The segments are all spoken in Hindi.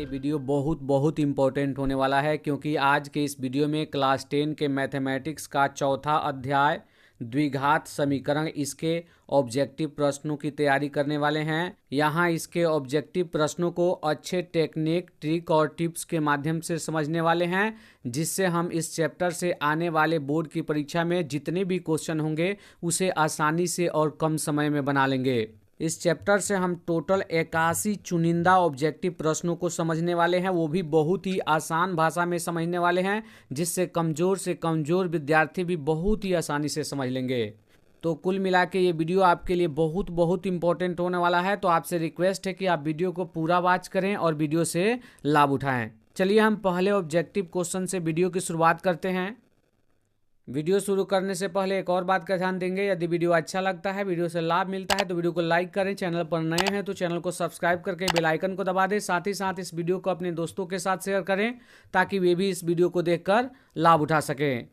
ये वीडियो बहुत इम्पोर्टेंट होने वाला है, क्योंकि आज के इस वीडियो में क्लास 10 के मैथमेटिक्स का चौथा अध्याय द्विघात समीकरण, इसके ऑब्जेक्टिव प्रश्नों की तैयारी करने वाले हैं। यहाँ इसके ऑब्जेक्टिव प्रश्नों को अच्छे टेक्निक, ट्रिक और टिप्स के माध्यम से समझने वाले हैं, जिससे हम इस चैप्टर से आने वाले बोर्ड की परीक्षा में जितने भी क्वेश्चन होंगे उसे आसानी से और कम समय में बना लेंगे। इस चैप्टर से हम टोटल 81 चुनिंदा ऑब्जेक्टिव प्रश्नों को समझने वाले हैं, वो भी बहुत ही आसान भाषा में समझने वाले हैं, जिससे कमज़ोर से कमज़ोर विद्यार्थी भी बहुत ही आसानी से समझ लेंगे। तो कुल मिला के ये वीडियो आपके लिए बहुत इंपॉर्टेंट होने वाला है। तो आपसे रिक्वेस्ट है कि आप वीडियो को पूरा वॉच करें और वीडियो से लाभ उठाएं। चलिए हम पहले ऑब्जेक्टिव क्वेश्चन से वीडियो की शुरुआत करते हैं। वीडियो शुरू करने से पहले एक और बात का ध्यान देंगे, यदि वीडियो अच्छा लगता है, वीडियो से लाभ मिलता है तो वीडियो को लाइक करें। चैनल पर नए हैं तो चैनल को सब्सक्राइब करके बेल आइकन को दबा दें। साथ ही साथ इस वीडियो को अपने दोस्तों के साथ शेयर करें ताकि वे भी इस वीडियो को देखकर लाभ उठा सकें।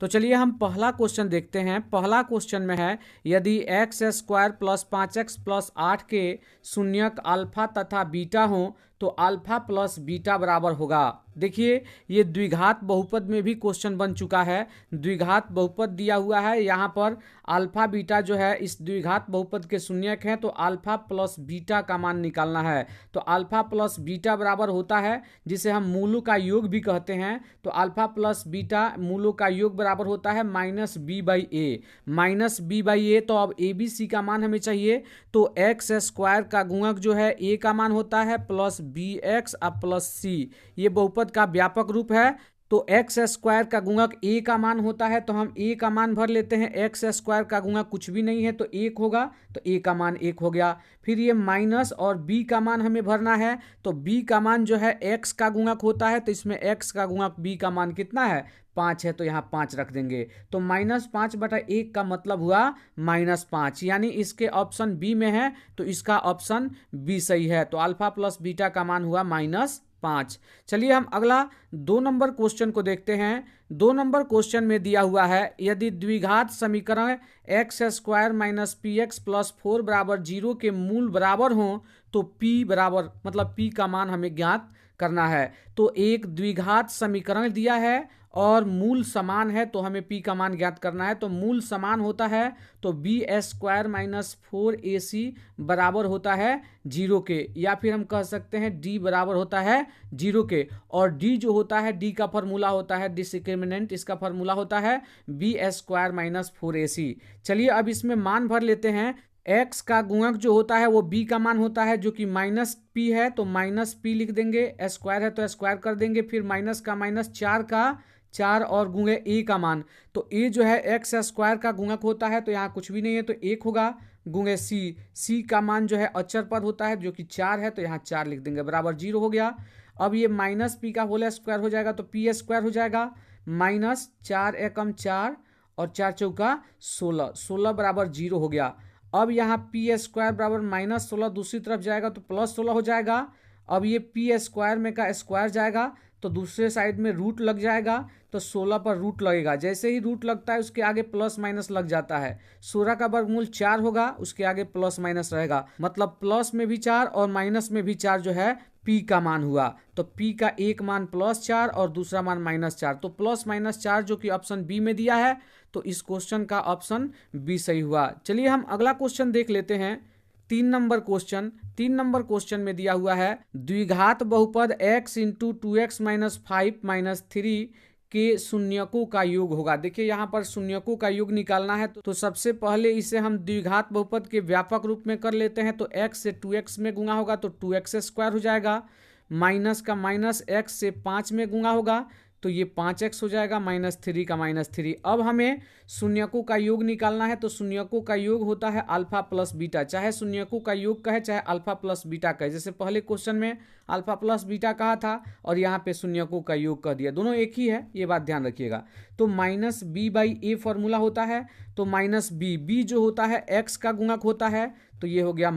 तो चलिए हम पहला क्वेश्चन देखते हैं। पहला क्वेश्चन में है, यदि x square plus 5x plus 8 के शून्यक अल्फा तथा बीटा हो तो अल्फा प्लस बीटा बराबर होगा। देखिए ये द्विघात बहुपद में भी क्वेश्चन बन चुका है। द्विघात बहुपद दिया हुआ है, यहाँ पर अल्फा बीटा जो है इस द्विघात बहुपद के शून्यक हैं, तो अल्फा प्लस बीटा का मान निकालना है। तो अल्फा प्लस बीटा बराबर होता है, जिसे हम मूलों का योग भी कहते हैं। तो अल्फा प्लस बीटा मूलों का योग बराबर होता है minus B by A. Minus B by A, तो अब ए बी सी का मान हमें चाहिए। तो एक्स स्क्वायर का गुणक जो है ए का मान होता है प्लस बी एक्स और प्लस सी, ये बहुपद का व्यापक रूप है। तो एक्स स्क्वायर का गुणक ए का मान होता है, तो हम ए का मान भर लेते हैं। एक्स स्क्वायर का गुणक कुछ भी नहीं है तो 1 होगा, तो ए का मान 1 हो गया। फिर ये माइनस और बी का मान हमें भरना है। तो बी का मान जो है एक्स का गुणक होता है, तो इसमें एक्स का गुणक बी का मान कितना है, 5 है, तो यहाँ 5 रख देंगे। तो -5/1 का मतलब हुआ -5, यानी इसके ऑप्शन बी में है, तो इसका ऑप्शन बी सही है। तो अल्फा प्लस बीटा का मान हुआ -5। चलिए हम अगला 2 नंबर क्वेश्चन को देखते हैं। 2 नंबर क्वेश्चन में दिया हुआ है, यदि द्विघात समीकरण x square minus P x plus 4 बराबर 0 के मूल बराबर हो तो p बराबर, मतलब p का मान हमें ज्ञात करना है। तो एक द्विघात समीकरण दिया है और मूल समान है, तो हमें p का मान ज्ञात करना है। तो मूल समान होता है तो बी स्क्वायर माइनस 4ac बराबर होता है 0 के, या फिर हम कह सकते हैं d बराबर होता है 0 के। और d जो होता है, d का फॉर्मूला होता है डिस्क्रिमिनेंट, इसका फॉर्मूला होता है बी स्क्वायर माइनस 4ac। चलिए अब इसमें मान भर लेते हैं। x का गुणक जो होता है वो b का मान होता है, जो कि माइनस p है, तो माइनस p लिख देंगे। स्क्वायर है तो स्क्वायर कर देंगे, फिर माइनस का माइनस 4 का 4 और गुणे a का मान। तो a जो है एक्स स्क्वायर का गुणक होता है, तो यहाँ कुछ भी नहीं है तो 1 होगा, गुणे c का मान जो है अचर पद होता है जो कि 4 है, तो यहाँ 4 लिख देंगे, बराबर 0 हो गया। अब ये माइनस p का होल स्क्वायर हो जाएगा, तो p स्क्वायर हो जाएगा माइनस 4 एकम 4 और 4 चौका 16, 16 बराबर 0 हो गया। अब यहाँ p स्क्वायर बराबर -16 दूसरी तरफ जाएगा तो +16 हो जाएगा। अब ये p स्क्वायर में का स्क्वायर जाएगा तो दूसरे साइड में रूट लग जाएगा, तो 16 पर रूट लगेगा। जैसे ही रूट लगता है उसके आगे प्लस माइनस लग जाता है। 16 का वर्गमूल 4 होगा, उसके आगे प्लस माइनस रहेगा, मतलब प्लस में भी 4 और माइनस में भी 4 जो है p का मान हुआ। तो p का एक मान +4 और दूसरा मान -4, तो +-4 जो कि ऑप्शन बी में दिया है, तो इस क्वेश्चन का ऑप्शन बी सही हुआ। चलिए हम अगला क्वेश्चन देख लेते हैं। 3 नंबर क्वेश्चन। 3 नंबर क्वेश्चन में दिया हुआ है, द्विघात बहुपद x into 2x minus 5 minus 3 के शून्यकों का योग होगा। देखिए यहाँ पर शून्यकों का योग निकालना है, तो सबसे पहले इसे हम द्विघात बहुपद के व्यापक रूप में कर लेते हैं। तो x से 2x में गुणा होगा तो 2x स्क्वायर हो जाएगा, माइनस का माइनस x से 5 में गुणा होगा तो ये 5x हो जाएगा, -3 का -3। अब हमें शून्यकों का योग निकालना है, तो शून्यकों का योग होता है अल्फा प्लस बीटा, चाहे शून्यकों का योग कहे चाहे अल्फा प्लस बीटा कहे। जैसे पहले क्वेश्चन में अल्फा प्लस बीटा कहा था और यहाँ पे शून्यकों का योग कह दिया, दोनों एक ही है, ये बात ध्यान रखिएगा। तो minus B by A formula होता है, तो माइनस बी जो होता है एक्स का गुणक होता है, तो ये हो गया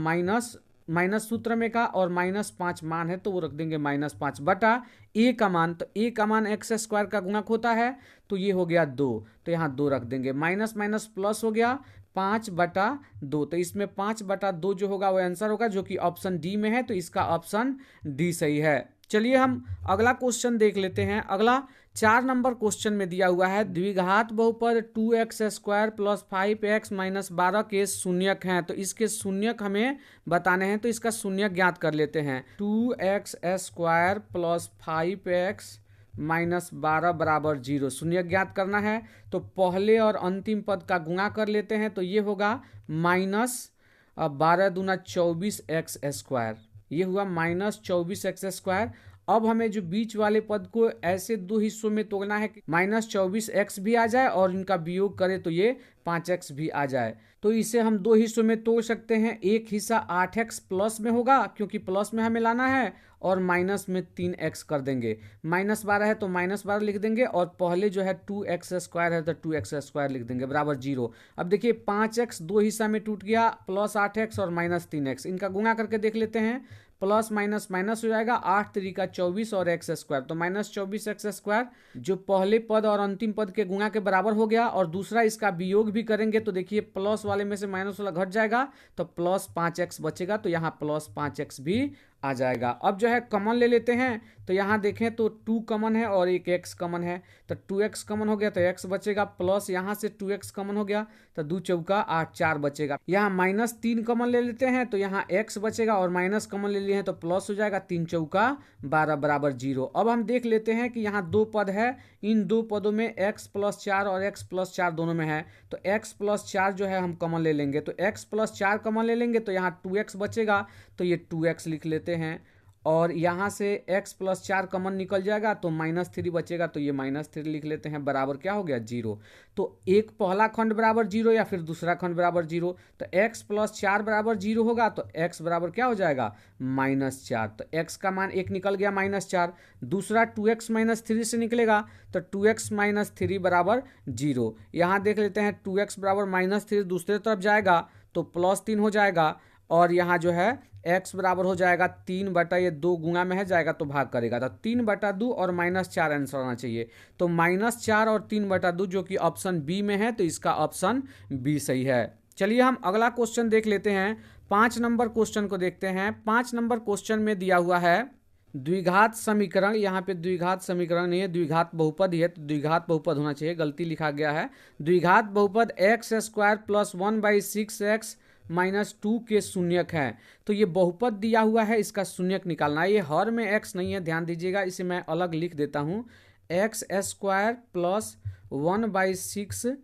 माइनस सूत्र में का, और -5 मान है तो वो रख देंगे -5 बटा ए का मान। तो ए का मान एक्स स्क्वायर का गुणक होता है, तो ये हो गया 2, तो यहाँ 2 रख देंगे। माइनस माइनस प्लस हो गया 5/2, तो इसमें 5/2 जो होगा वो आंसर होगा, जो कि ऑप्शन डी में है, तो इसका ऑप्शन डी सही है। चलिए हम अगला क्वेश्चन देख लेते हैं। अगला 4 नंबर क्वेश्चन में दिया हुआ है द्विघात बहुपद 2x² प्लस 5x माइनस 12 के शून्यक हैं। तो इसके शून्यक हमें बताने हैं, तो इसका शून्यक ज्ञात कर लेते हैं। 2x² प्लस 5x माइनस 12 बराबर 0 शून्यक ज्ञात करना है। तो पहले और अंतिम पद का गुणा कर लेते हैं, तो ये होगा माइनस 12 दूना 24x²। ये हुआ माइनस 24x²। अब हमें जो बीच वाले पद को ऐसे दो हिस्सों में तोड़ना है कि माइनस 24x भी आ जाए और इनका वियोग करें तो ये 5x भी आ जाए। तो इसे हम दो हिस्सों में तोड़ सकते हैं। एक हिस्सा 8x प्लस में होगा क्योंकि प्लस में हमें लाना है, और माइनस में 3x कर देंगे। माइनस 12 है तो माइनस 12 लिख देंगे, और पहले जो है 2x² है तो 2x² लिख देंगे बराबर 0। अब देखिए 5x दो हिस्सा में टूट गया, प्लस 8x और माइनस 3x। इनका गुणा करके देख लेते हैं। प्लस माइनस माइनस हो जाएगा, 8 3 24 और x², तो माइनस 24x², जो पहले पद और अंतिम पद के गुणा के बराबर हो गया। और दूसरा इसका वियोग भी करेंगे तो देखिए प्लस वाले में से माइनस वाला घट जाएगा तो प्लस 5x बचेगा, तो यहाँ प्लस 5x भी आ जाएगा। अब जो है कॉमन ले लेते हैं, तो यहाँ देखें तो 2 कॉमन है और एक x कॉमन है, तो 2x कॉमन हो गया तो x बचेगा, प्लस यहाँ से 2x कॉमन हो गया तो 2 चौका 8 4 बचेगा। यहाँ माइनस 3 कॉमन ले लेते हैं, तो यहाँ x बचेगा, और माइनस कॉमन ले लिए हैं तो प्लस हो जाएगा, 3 चौका 12 बराबर 0। अब हम देख लेते हैं कि यहाँ दो पद है, इन दो पदों में x प्लस 4 और x प्लस 4 दोनों में है, तो x प्लस 4 जो है हम कॉमन ले लेंगे, तो x प्लस 4 कॉमन ले लेंगे तो यहाँ 2x बचेगा, तो ये 2x लिख लेते हैं। और यहाँ से x प्लस 4 कॉमन निकल जाएगा तो माइनस 3 बचेगा, तो ये माइनस 3 लिख लेते हैं, बराबर क्या हो गया 0। तो एक पहला खंड बराबर 0 या फिर दूसरा खंड बराबर 0, तो x प्लस 4 बराबर 0 होगा, तो x बराबर क्या हो जाएगा -4। तो x का मान 1 निकल गया -4। दूसरा 2x माइनस 3 से निकलेगा, तो 2x माइनस 3 बराबर 0। यहाँ देख लेते हैं 2x बराबर -3 दूसरे तरफ जाएगा तो +3 हो जाएगा, और यहाँ जो है x बराबर हो जाएगा 3 बटा, ये 2 गुणा में है जाएगा तो भाग करेगा, तो 3 बटा 2 और -4 आंसर आना चाहिए। तो -4 और 3 बटा 2 जो कि ऑप्शन बी में है, तो इसका ऑप्शन बी सही है। चलिए हम अगला क्वेश्चन देख लेते हैं। 5 नंबर क्वेश्चन को देखते हैं। 5 नंबर क्वेश्चन में दिया हुआ है द्विघात समीकरण, यहाँ पे द्विघात समीकरण नहीं है, द्विघात बहुपद ही है, तो द्विघात बहुपद होना चाहिए, गलती लिखा गया है। द्विघात बहुपद x² प्लस 1/6x माइनस 2 के शून्यक है। तो ये बहुपद दिया हुआ है, इसका शून्यक निकालना है। ये हर में x नहीं है, ध्यान दीजिएगा, इसे मैं अलग लिख देता हूँ। x² प्लस 1/6x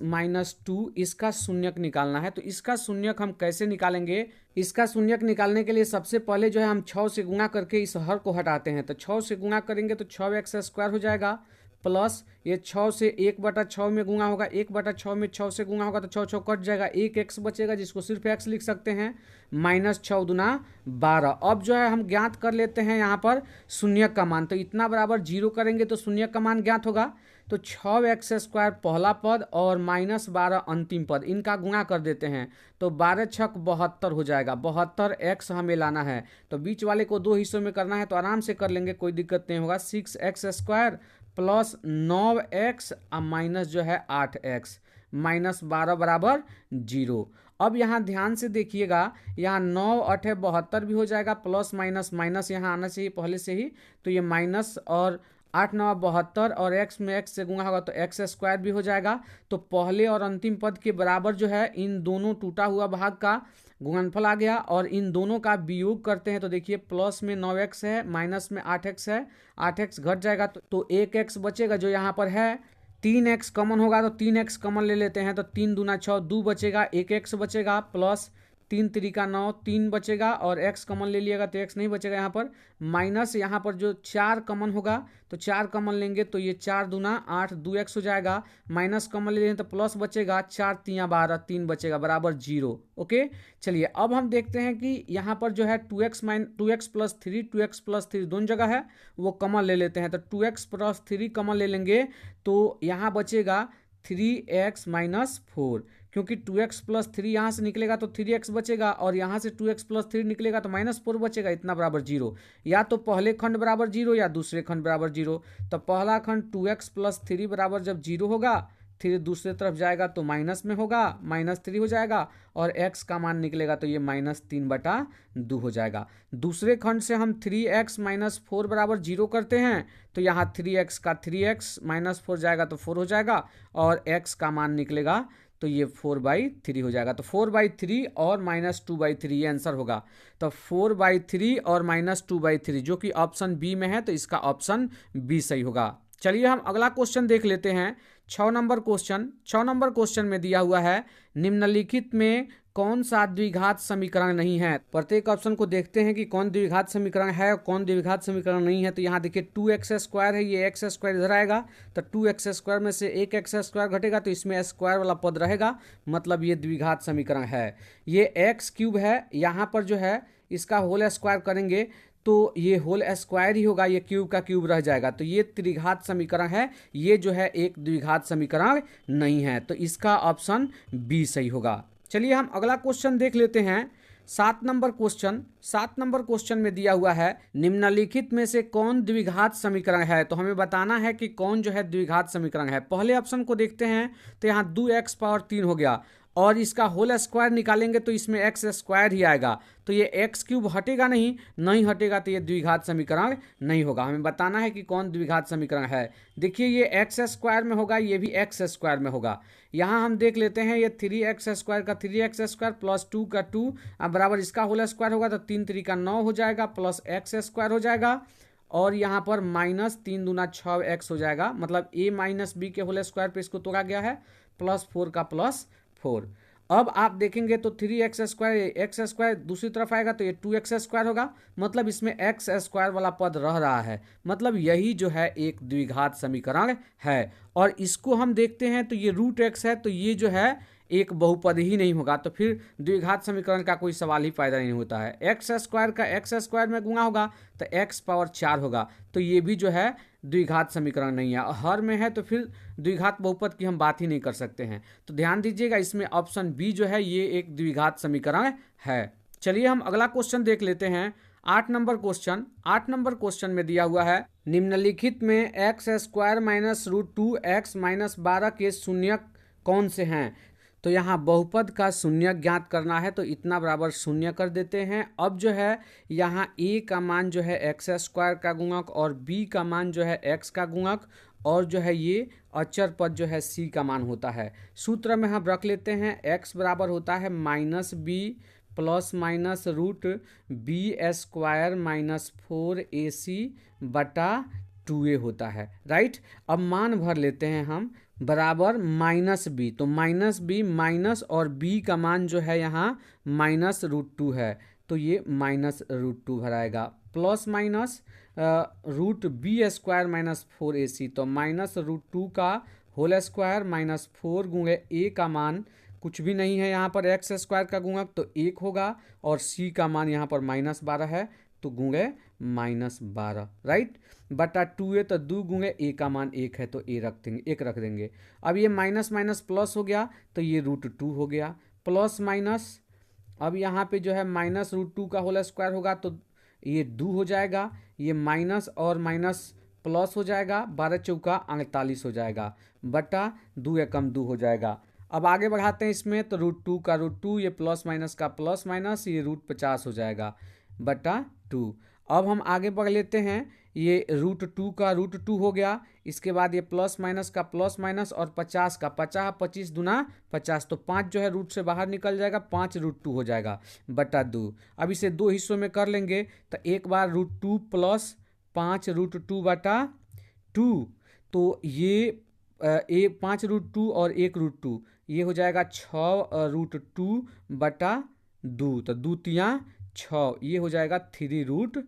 माइनस 2, इसका शून्यक निकालना है। तो इसका शून्यक हम कैसे निकालेंगे? इसका शून्यक निकालने के लिए सबसे पहले जो है हम 6 से गुणा करके इस हर को हटाते हैं। तो 6 से गुणा करेंगे तो 6x² हो जाएगा, प्लस ये 6 से 1/6 में गुणा होगा, 1/6 में 6 से गुणा होगा तो 6 6 कट जाएगा, एक x बचेगा जिसको सिर्फ x लिख सकते हैं, -6 दूना 12। अब जो है हम ज्ञात कर लेते हैं यहाँ पर शून्यक का मान। तो इतना बराबर 0 करेंगे तो शून्यक का मान ज्ञात होगा। तो 6x² पहला पद और -12 अंतिम पद, इनका गुणा कर देते हैं तो 12 छक 72 हो जाएगा। 72x हमें लाना है, तो बीच वाले को दो हिस्सों में करना है तो आराम से कर लेंगे, कोई दिक्कत नहीं होगा। 6x² प्लस 9x माइनस जो है 8x -12 बराबर 0। अब यहाँ ध्यान से देखिएगा, यहाँ 9 8 72 भी हो जाएगा, प्लस माइनस माइनस यहाँ आना चाहिए पहले से ही, तो ये माइनस और 8 9 72 और x में x से गुणा होगा तो x² भी हो जाएगा। तो पहले और अंतिम पद के बराबर जो है इन दोनों टूटा हुआ भाग का गुणनफल आ गया, और इन दोनों का वियोग करते हैं तो देखिए प्लस में 9x है, माइनस में 8x है, 8x घट जाएगा तो 1x बचेगा जो यहाँ पर है। 3x कॉमन होगा तो 3x कॉमन ले लेते हैं, तो 3 दूना 6 2 बचेगा, 1x बचेगा, प्लस 3 3 9 3 बचेगा, और x कॉमन ले लिएगा तो x नहीं बचेगा यहाँ पर, माइनस यहाँ पर जो 4 कॉमन होगा तो 4 कॉमन लेंगे तो ये 4 दूना 8 2x हो जाएगा, माइनस कॉमन ले लेंगे तो प्लस बचेगा, 4 3 12 3 बचेगा बराबर 0। ओके, चलिए अब हम देखते हैं कि यहाँ पर जो है 2x प्लस 3 2x प्लस 3 दोनों जगह है, वो कॉमन ले लेते हैं। तो 2x प्लस 3 कॉमन ले लेंगे तो यहाँ बचेगा 3x माइनस 4, क्योंकि 2x प्लस 3 यहाँ से निकलेगा तो 3x बचेगा, और यहाँ से 2x प्लस 3 निकलेगा तो -4 बचेगा, इतना बराबर 0। या तो पहले खंड बराबर 0 या दूसरे खंड बराबर 0। तो पहला खंड 2x प्लस 3 बराबर जब 0 होगा थ्री दूसरे तरफ जाएगा तो माइनस में होगा, -3 हो जाएगा, और x का मान निकलेगा तो ये -3/2 हो जाएगा। दूसरे खंड से हम 3x - 4 बराबर 0 करते हैं, तो यहाँ 3x का 3x -4 जाएगा तो 4 हो जाएगा, और x का मान निकलेगा तो ये 4/3 हो जाएगा। तो 4/3 और -2/3 ये आंसर होगा। तो 4/3 और -2/3 जो कि ऑप्शन बी में है, तो इसका ऑप्शन बी सही होगा। चलिए हम अगला क्वेश्चन देख लेते हैं। 6 नंबर क्वेश्चन में दिया हुआ है, निम्नलिखित में कौन सा द्विघात समीकरण नहीं है। प्रत्येक ऑप्शन को देखते हैं कि कौन द्विघात समीकरण है और कौन द्विघात समीकरण नहीं है। तो यहाँ देखिए 2x² है, ये x² इधर आएगा, तो 2x² में से एक x² घटेगा तो इसमें स्क्वायर वाला पद रहेगा, मतलब ये द्विघात समीकरण है। ये x³ है, यहाँ पर जो है इसका होल स्क्वायर करेंगे तो ये होल स्क्वायर ही होगा, ये क्यूब का क्यूब रह जाएगा। तो ये त्रिघात समीकरण है, ये जो है एक द्विघात समीकरण नहीं है। तो इसका ऑप्शन बी सही होगा। चलिए हम अगला क्वेश्चन देख लेते हैं। 7 नंबर क्वेश्चन में दिया हुआ है, निम्नलिखित में से कौन द्विघात समीकरण है। तो हमें बताना है कि कौन जो है द्विघात समीकरण है। पहले ऑप्शन को देखते हैं, तो यहाँ 2x⁻3 हो गया, और इसका होल स्क्वायर निकालेंगे तो इसमें x² ही आएगा, तो ये x³ हटेगा नहीं हटेगा, तो ये द्विघात समीकरण नहीं होगा। हमें बताना है कि कौन द्विघात समीकरण है। देखिए ये x² में होगा, ये भी x² में होगा। यहाँ हम देख लेते हैं, ये 3x² का 3x² प्लस 2 का 2 अब बराबर इसका होल स्क्वायर होगा तो 3 3 का 9 हो जाएगा, प्लस x² हो जाएगा, और यहाँ पर -3 दूना 6x हो जाएगा, मतलब a - b के होल स्क्वायर पे इसको तोड़ा गया है, +4 का +4। अब आप देखेंगे तो 3x² दूसरी तरफ आएगा तो ये 2x² होगा, मतलब इसमें x² वाला पद रह रहा है, मतलब यही जो है एक द्विघात समीकरण है। और इसको हम देखते हैं तो ये √x है, तो ये जो है एक बहुपद ही नहीं होगा, तो फिर द्विघात समीकरण का कोई सवाल ही पैदा नहीं होता है। x² का x² में गुणा होगा तो x⁴ होगा, तो ये भी जो है द्विघात समीकरण नहीं है। हर में है तो फिर द्विघात बहुपद की हम बात ही नहीं कर सकते हैं। तो ध्यान दीजिएगा, इसमें ऑप्शन बी जो है ये एक द्विघात समीकरण है। चलिए हम अगला क्वेश्चन देख लेते हैं। 8 नंबर क्वेश्चन में दिया हुआ है, निम्नलिखित में x² -√2x - 12 के शून्यक कौन से हैं। तो यहाँ बहुपद का शून्यक ज्ञात करना है, तो इतना बराबर शून्य कर देते हैं। अब जो है यहाँ a का मान जो है x² का गुणक, और b का मान जो है x का गुणक, और जो है ये अचर पद जो है c का मान होता है। सूत्र में हम रख लेते हैं, x बराबर होता है -b ± √b² - 4ac बटा 2a होता है, राइट। अब मान भर लेते हैं हम, बराबर -b, तो -b माइनस, और b का मान जो है यहाँ -√2 है, तो ये -√2 भराएगा, प्लस माइनस √b² - 4ac, तो -√2 का होल स्क्वायर -4 गुणे a का मान कुछ भी नहीं है, यहाँ पर x² का गुणक तो 1 होगा, और c का मान यहाँ पर -12 है, तो गुणे -12, राइट, बटा 2a, तो 2 गुणे a का मान 1 है तो एक रख देंगे। अब ये माइनस माइनस प्लस हो गया, तो ये √2 हो गया, प्लस माइनस, अब यहाँ पे जो है -√2 का होल स्क्वायर होगा तो ये 2 हो जाएगा, ये माइनस और माइनस प्लस हो जाएगा, 12 चौका 48 हो जाएगा, बटा 2 एकम 2 हो जाएगा। अब आगे बढ़ाते हैं इसमें, तो √2 का √2, ये प्लस माइनस का प्लस माइनस, ये √50 हो जाएगा, बटा 2। अब हम आगे बढ़ लेते हैं, ये √2 का √2 हो गया, इसके बाद ये प्लस माइनस का प्लस माइनस, और 50 का 50, 25 दूना 50, तो 5 जो है रूट से बाहर निकल जाएगा, 5 √2 हो जाएगा, बटा 2। अब इसे 2 हिस्सों में कर लेंगे, तो एक बार √2 प्लस 5 √2 बटा 2, तो ये 5 √2 और 1 √2, ये हो जाएगा 6 √2 बटा 2, तो 2 तियाँ 6, ये हो जाएगा 3√2।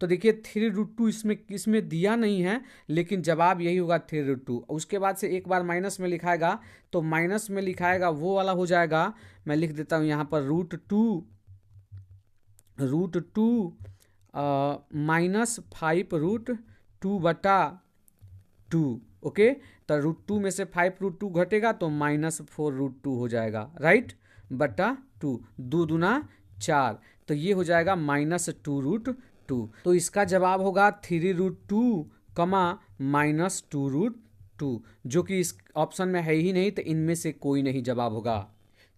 तो देखिए 3√2 इसमें दिया नहीं है, लेकिन जवाब यही होगा 3√2। उसके बाद से एक बार माइनस में लिखाएगा, तो माइनस में लिखाएगा वो वाला हो जाएगा, मैं लिख देता हूँ यहाँ पर √2 -5 √2 बटा 2, ओके। तो √2 में से 5 √2 घटेगा तो -4 √2 हो जाएगा, राइट, बटा 2, 2 दूना 4, तो ये हो जाएगा -2 √2। तो इसका जवाब होगा 3√2, -2 √2, 2, जो कि इस ऑप्शन में है ही नहीं, तो इनमें से कोई नहीं जवाब होगा।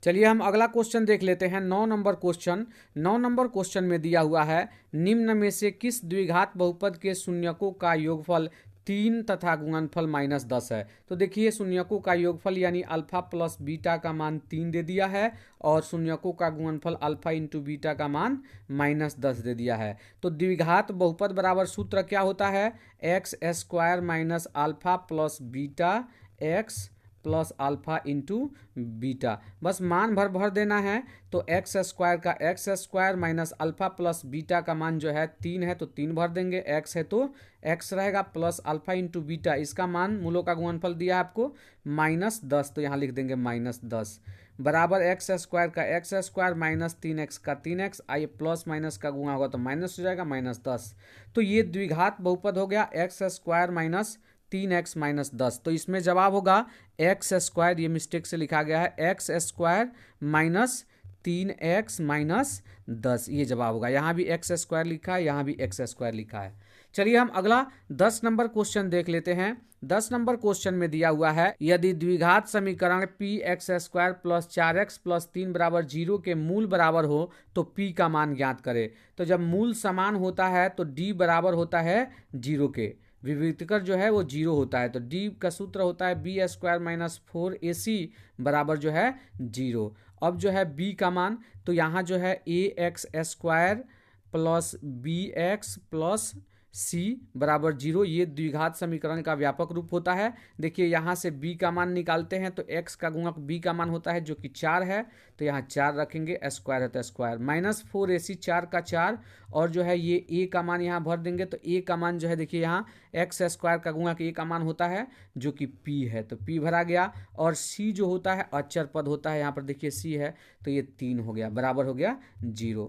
चलिए हम अगला क्वेश्चन देख लेते हैं। 9 नंबर क्वेश्चन। 9 नंबर क्वेश्चन में दिया हुआ है, निम्न में से किस द्विघात बहुपद के शून्यकों का योगफल 3 तथा गुणनफल -10 है। तो देखिए शून्यकों का योगफल यानी अल्फा प्लस बीटा का मान 3 दे दिया है, और शून्यकों का गुणनफल अल्फा इंटू बीटा का मान -10 दे दिया है। तो द्विघात बहुपद बराबर सूत्र क्या होता है, x square minus alpha plus beta x plus alpha into beta. बस मान भर देना है। तो एक्स स्क्वायर का x square minus alpha plus beta का मान जो है 3 है, तो 3 भर देंगे। एक्स है तो एक्स रहेगा, प्लस अल्फा इंटू बीटा, इसका मान मूलों का गुणनफल दिया है आपको -10, तो यहाँ लिख देंगे -10 बराबर एक्स स्क्वायर का एक्स स्क्वायर माइनस 3x का 3x, आइए प्लस माइनस का गुणा होगा तो माइनस हो जाएगा -10। तो ये द्विघात बहुपद हो गया एक्स स्क्वायर माइनस 3x -10। तो इसमें जवाब होगा एक्स स्क्वायर, ये मिस्टेक से लिखा गया है, एक्स स्क्वायर माइनस 3x -10, ये जवाब होगा। यहाँ भी एक्स स्क्वायर लिखा है, यहाँ भी एक्स स्क्वायर लिखा है। चलिए हम अगला 10 नंबर क्वेश्चन देख लेते हैं। 10 नंबर क्वेश्चन में दिया हुआ है, यदि द्विघात समीकरण P x square plus 4x plus 3 बराबर 0 के मूल बराबर हो तो p का मान ज्ञात करे। तो जब मूल समान होता है तो d बराबर होता है 0 के, विविधकर जो है वो 0 होता है, तो d का सूत्र होता है बी स्क्वायर माइनस 4ac बराबर जो है 0। अब जो है b का मान, तो यहाँ जो है A X square plus B X plus c बराबर 0, ये द्विघात समीकरण का व्यापक रूप होता है। देखिए यहाँ से b का मान निकालते हैं तो x का गुणक b का मान होता है जो कि 4 है, तो यहाँ 4 रखेंगे, स्क्वायर है तो स्क्वायर, माइनस 4ac 4 का 4, और जो है ये a का मान यहाँ भर देंगे। तो a का मान जो है देखिए यहाँ एक्स स्क्वायर का गुणक a का मान होता है जो कि p है, तो p भरा गया। और c जो होता है अचर पद होता है, यहाँ पर देखिए c है, तो ये 3 हो गया, बराबर हो गया 0।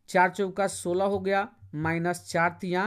4 चौका 16 हो गया, माइनस 4 तियाँ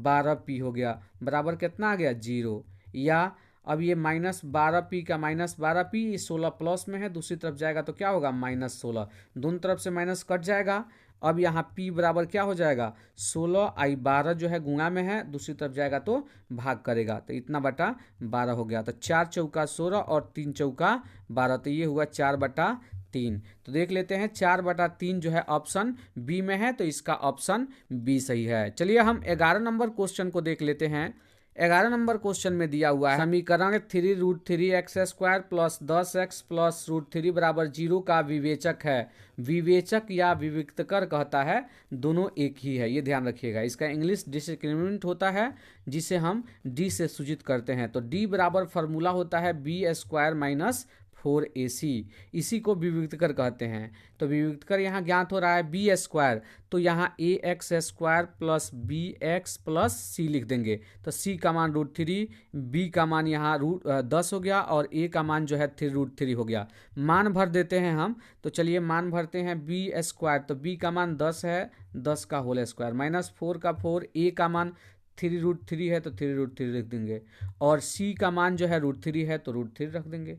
12p हो गया, बराबर कितना आ गया 0। या अब ये -12p का -12p, ये 16 प्लस में है, दूसरी तरफ जाएगा तो क्या होगा -16, दोनों तरफ से माइनस कट जाएगा। अब यहाँ p बराबर क्या हो जाएगा 16, आई 12 जो है गुणा में है, दूसरी तरफ जाएगा तो भाग करेगा, तो इतना बटा 12 हो गया। तो 4 चौका 16 और 3 चौका 12, तो ये हुआ 4/3। तो देख लेते हैं 4/3 जो है ऑप्शन बी में है, तो इसका ऑप्शन बी सही है। चलिए हम 11 नंबर क्वेश्चन को देख लेते हैं। 11 नंबर क्वेश्चन में दिया हुआ है, समीकरण 3√3x² प्लस 10x प्लस √3 बराबर 0 का विवेचक है। विवेचक या विविक्तकर कहता है, दोनों एक ही है, ये ध्यान रखिएगा। इसका इंग्लिश डिस्क्रिमिनेंट होता है जिसे हम डी से सूचित करते हैं। तो डी बराबर फार्मूला होता है b² माइनस 4ac, इसी को विविक्तकर कहते हैं। तो विविक्तकर यहाँ ज्ञात हो रहा है b², तो यहाँ ax² plus bx plus c लिख देंगे। तो c का मान √3, b का मान यहाँ 10 हो गया, और a का मान जो है 3√3 हो गया। मान भर देते हैं हम, तो चलिए मान भरते हैं b², तो b का मान 10 है, 10 का होल स्क्वायर, माइनस 4 का 4, a का मान 3√3 है तो 3√3 लिख देंगे, और c का मान जो है √3 है तो √3 रख देंगे।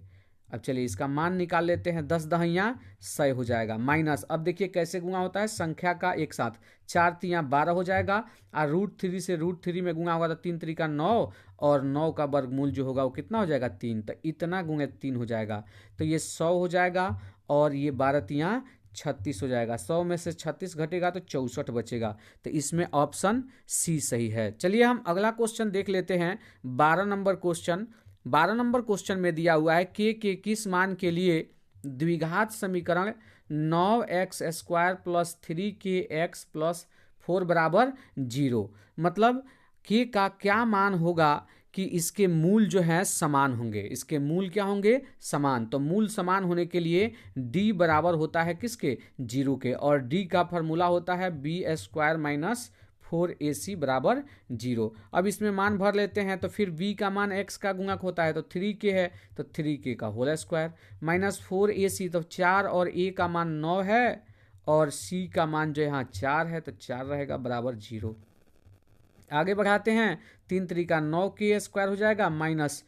अब चलिए इसका मान निकाल लेते हैं, 10 दहियाँ 100 हो जाएगा, माइनस, अब देखिए कैसे गुणा होता है, संख्या का एक साथ, 4 तियाँ 12 हो जाएगा, और √3 से √3 में गुणा होगा तो 3 3 का 9, और 9 का वर्गमूल जो होगा वो कितना हो जाएगा 3, तो इतना गुणे 3 हो जाएगा, तो ये 100 हो जाएगा, और ये 12 तियाँ 36 हो जाएगा। 100 में से 36 घटेगा तो 64 बचेगा, तो इसमें ऑप्शन सी सही है। चलिए हम अगला क्वेश्चन देख लेते हैं। 12 नंबर क्वेश्चन। 12 नंबर क्वेश्चन में दिया हुआ है, के किस मान के लिए द्विघात समीकरण 9x² प्लस 3kx प्लस 4 बराबर 0। मतलब के का क्या मान होगा कि इसके मूल जो है समान होंगे, इसके मूल क्या होंगे समान। तो मूल समान होने के लिए d बराबर होता है किसके 0 के, और d का फार्मूला होता है b² माइनस 4ac बराबर 0। अब इसमें मान भर लेते हैं, तो फिर b का मान x का गुणक होता है तो 3k है, तो 3k का होल स्क्वायर, माइनस 4ac, तो 4 और a का मान 9 है, और c का मान जो यहाँ 4 है तो 4 रहेगा, बराबर 0। आगे बढ़ाते हैं, 3 3 का 9k² हो जाएगा, माइनस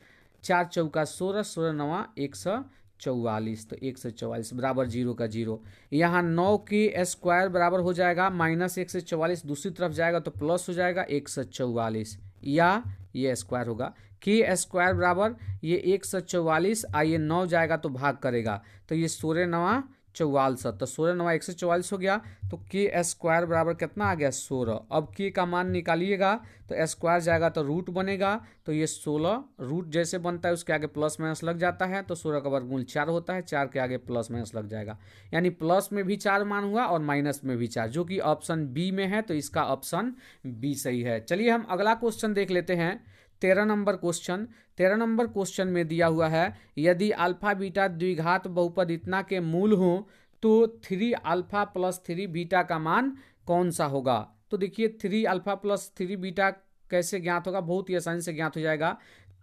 4 चौका 16, 16 9 144, तो 144 बराबर 0 का 0। यहाँ 9k² बराबर हो जाएगा माइनस 144, दूसरी तरफ जाएगा तो प्लस हो जाएगा 144, या ये स्क्वायर होगा। के स्क्वायर बराबर ये 144, आइए 9 जाएगा तो भाग करेगा, तो ये 16 9 44, तो 16 9 144 हो गया। तो के स्क्वायर बराबर कितना आ गया 16। अब के का मान निकालिएगा तो स्क्वायर जाएगा तो रूट बनेगा, तो ये 16 रूट जैसे बनता है उसके आगे प्लस माइनस लग जाता है, तो 16 का वर्गमूल 4 होता है, 4 के आगे प्लस माइनस लग जाएगा, यानी प्लस में भी 4 मान हुआ और माइनस में भी 4, जो कि ऑप्शन बी में है, तो इसका ऑप्शन बी सही है। चलिए हम अगला क्वेश्चन देख लेते हैं। 13 नंबर क्वेश्चन। 13 नंबर क्वेश्चन में दिया हुआ है यदि अल्फा बीटा द्विघात बहुपद इतना के मूल हो तो 3 अल्फा प्लस 3 बीटा का मान कौन सा होगा। तो देखिए 3 अल्फा प्लस 3 बीटा कैसे ज्ञात होगा, बहुत ही आसानी से ज्ञात हो जाएगा।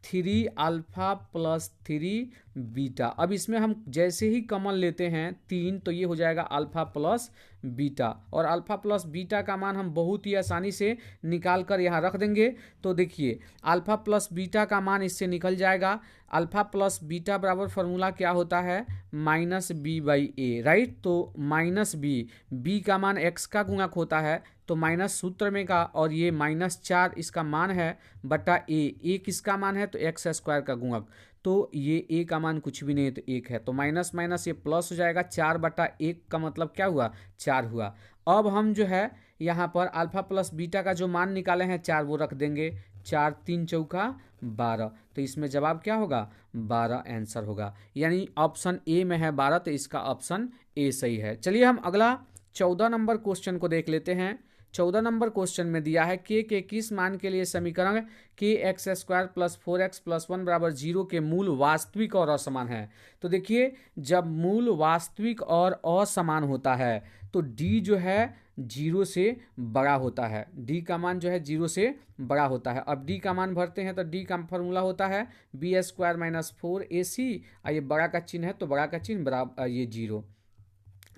3 अल्फा प्लस 3 बीटा, अब इसमें हम जैसे ही कॉमन लेते हैं 3, तो ये हो जाएगा अल्फा प्लस बीटा, और अल्फा प्लस बीटा का मान हम बहुत ही आसानी से निकाल कर यहाँ रख देंगे। तो देखिए अल्फा प्लस बीटा का मान इससे निकल जाएगा। अल्फा प्लस बीटा बराबर फॉर्मूला क्या होता है, minus B by A, right. तो माइनस बी का मान एक्स का गुणक होता है, तो माइनस सूत्र में का, और ये -4 इसका मान है बटा ए किसका मान है, तो एक्स स्क्वायर का गुणक, तो ये ए का मान कुछ भी नहीं है तो 1 है, तो माइनस माइनस ये प्लस हो जाएगा, 4 बटा 1 का मतलब क्या हुआ 4 हुआ। अब हम जो है यहाँ पर अल्फा प्लस बीटा का जो मान निकाले हैं 4 वो रख देंगे, 4 3 चौका 12, तो इसमें जवाब क्या होगा 12 आंसर होगा, यानी ऑप्शन ए में है 12, तो इसका ऑप्शन ए सही है। चलिए हम अगला 14 नंबर क्वेश्चन को देख लेते हैं। 14 नंबर क्वेश्चन में दिया है के किस मान के लिए समीकरण के x square plus 4x plus 1 बराबर 0 के मूल वास्तविक और असमान है। तो देखिए जब मूल वास्तविक और असमान होता है तो डी जो है 0 से बड़ा होता है, डी का मान जो है 0 से बड़ा होता है। अब डी का मान भरते हैं तो डी का फॉर्मूला होता है बी स्क्वायर माइनस 4ac, ये बड़ा का चिन्ह है तो बड़ा का चिन्ह बराबर ये 0।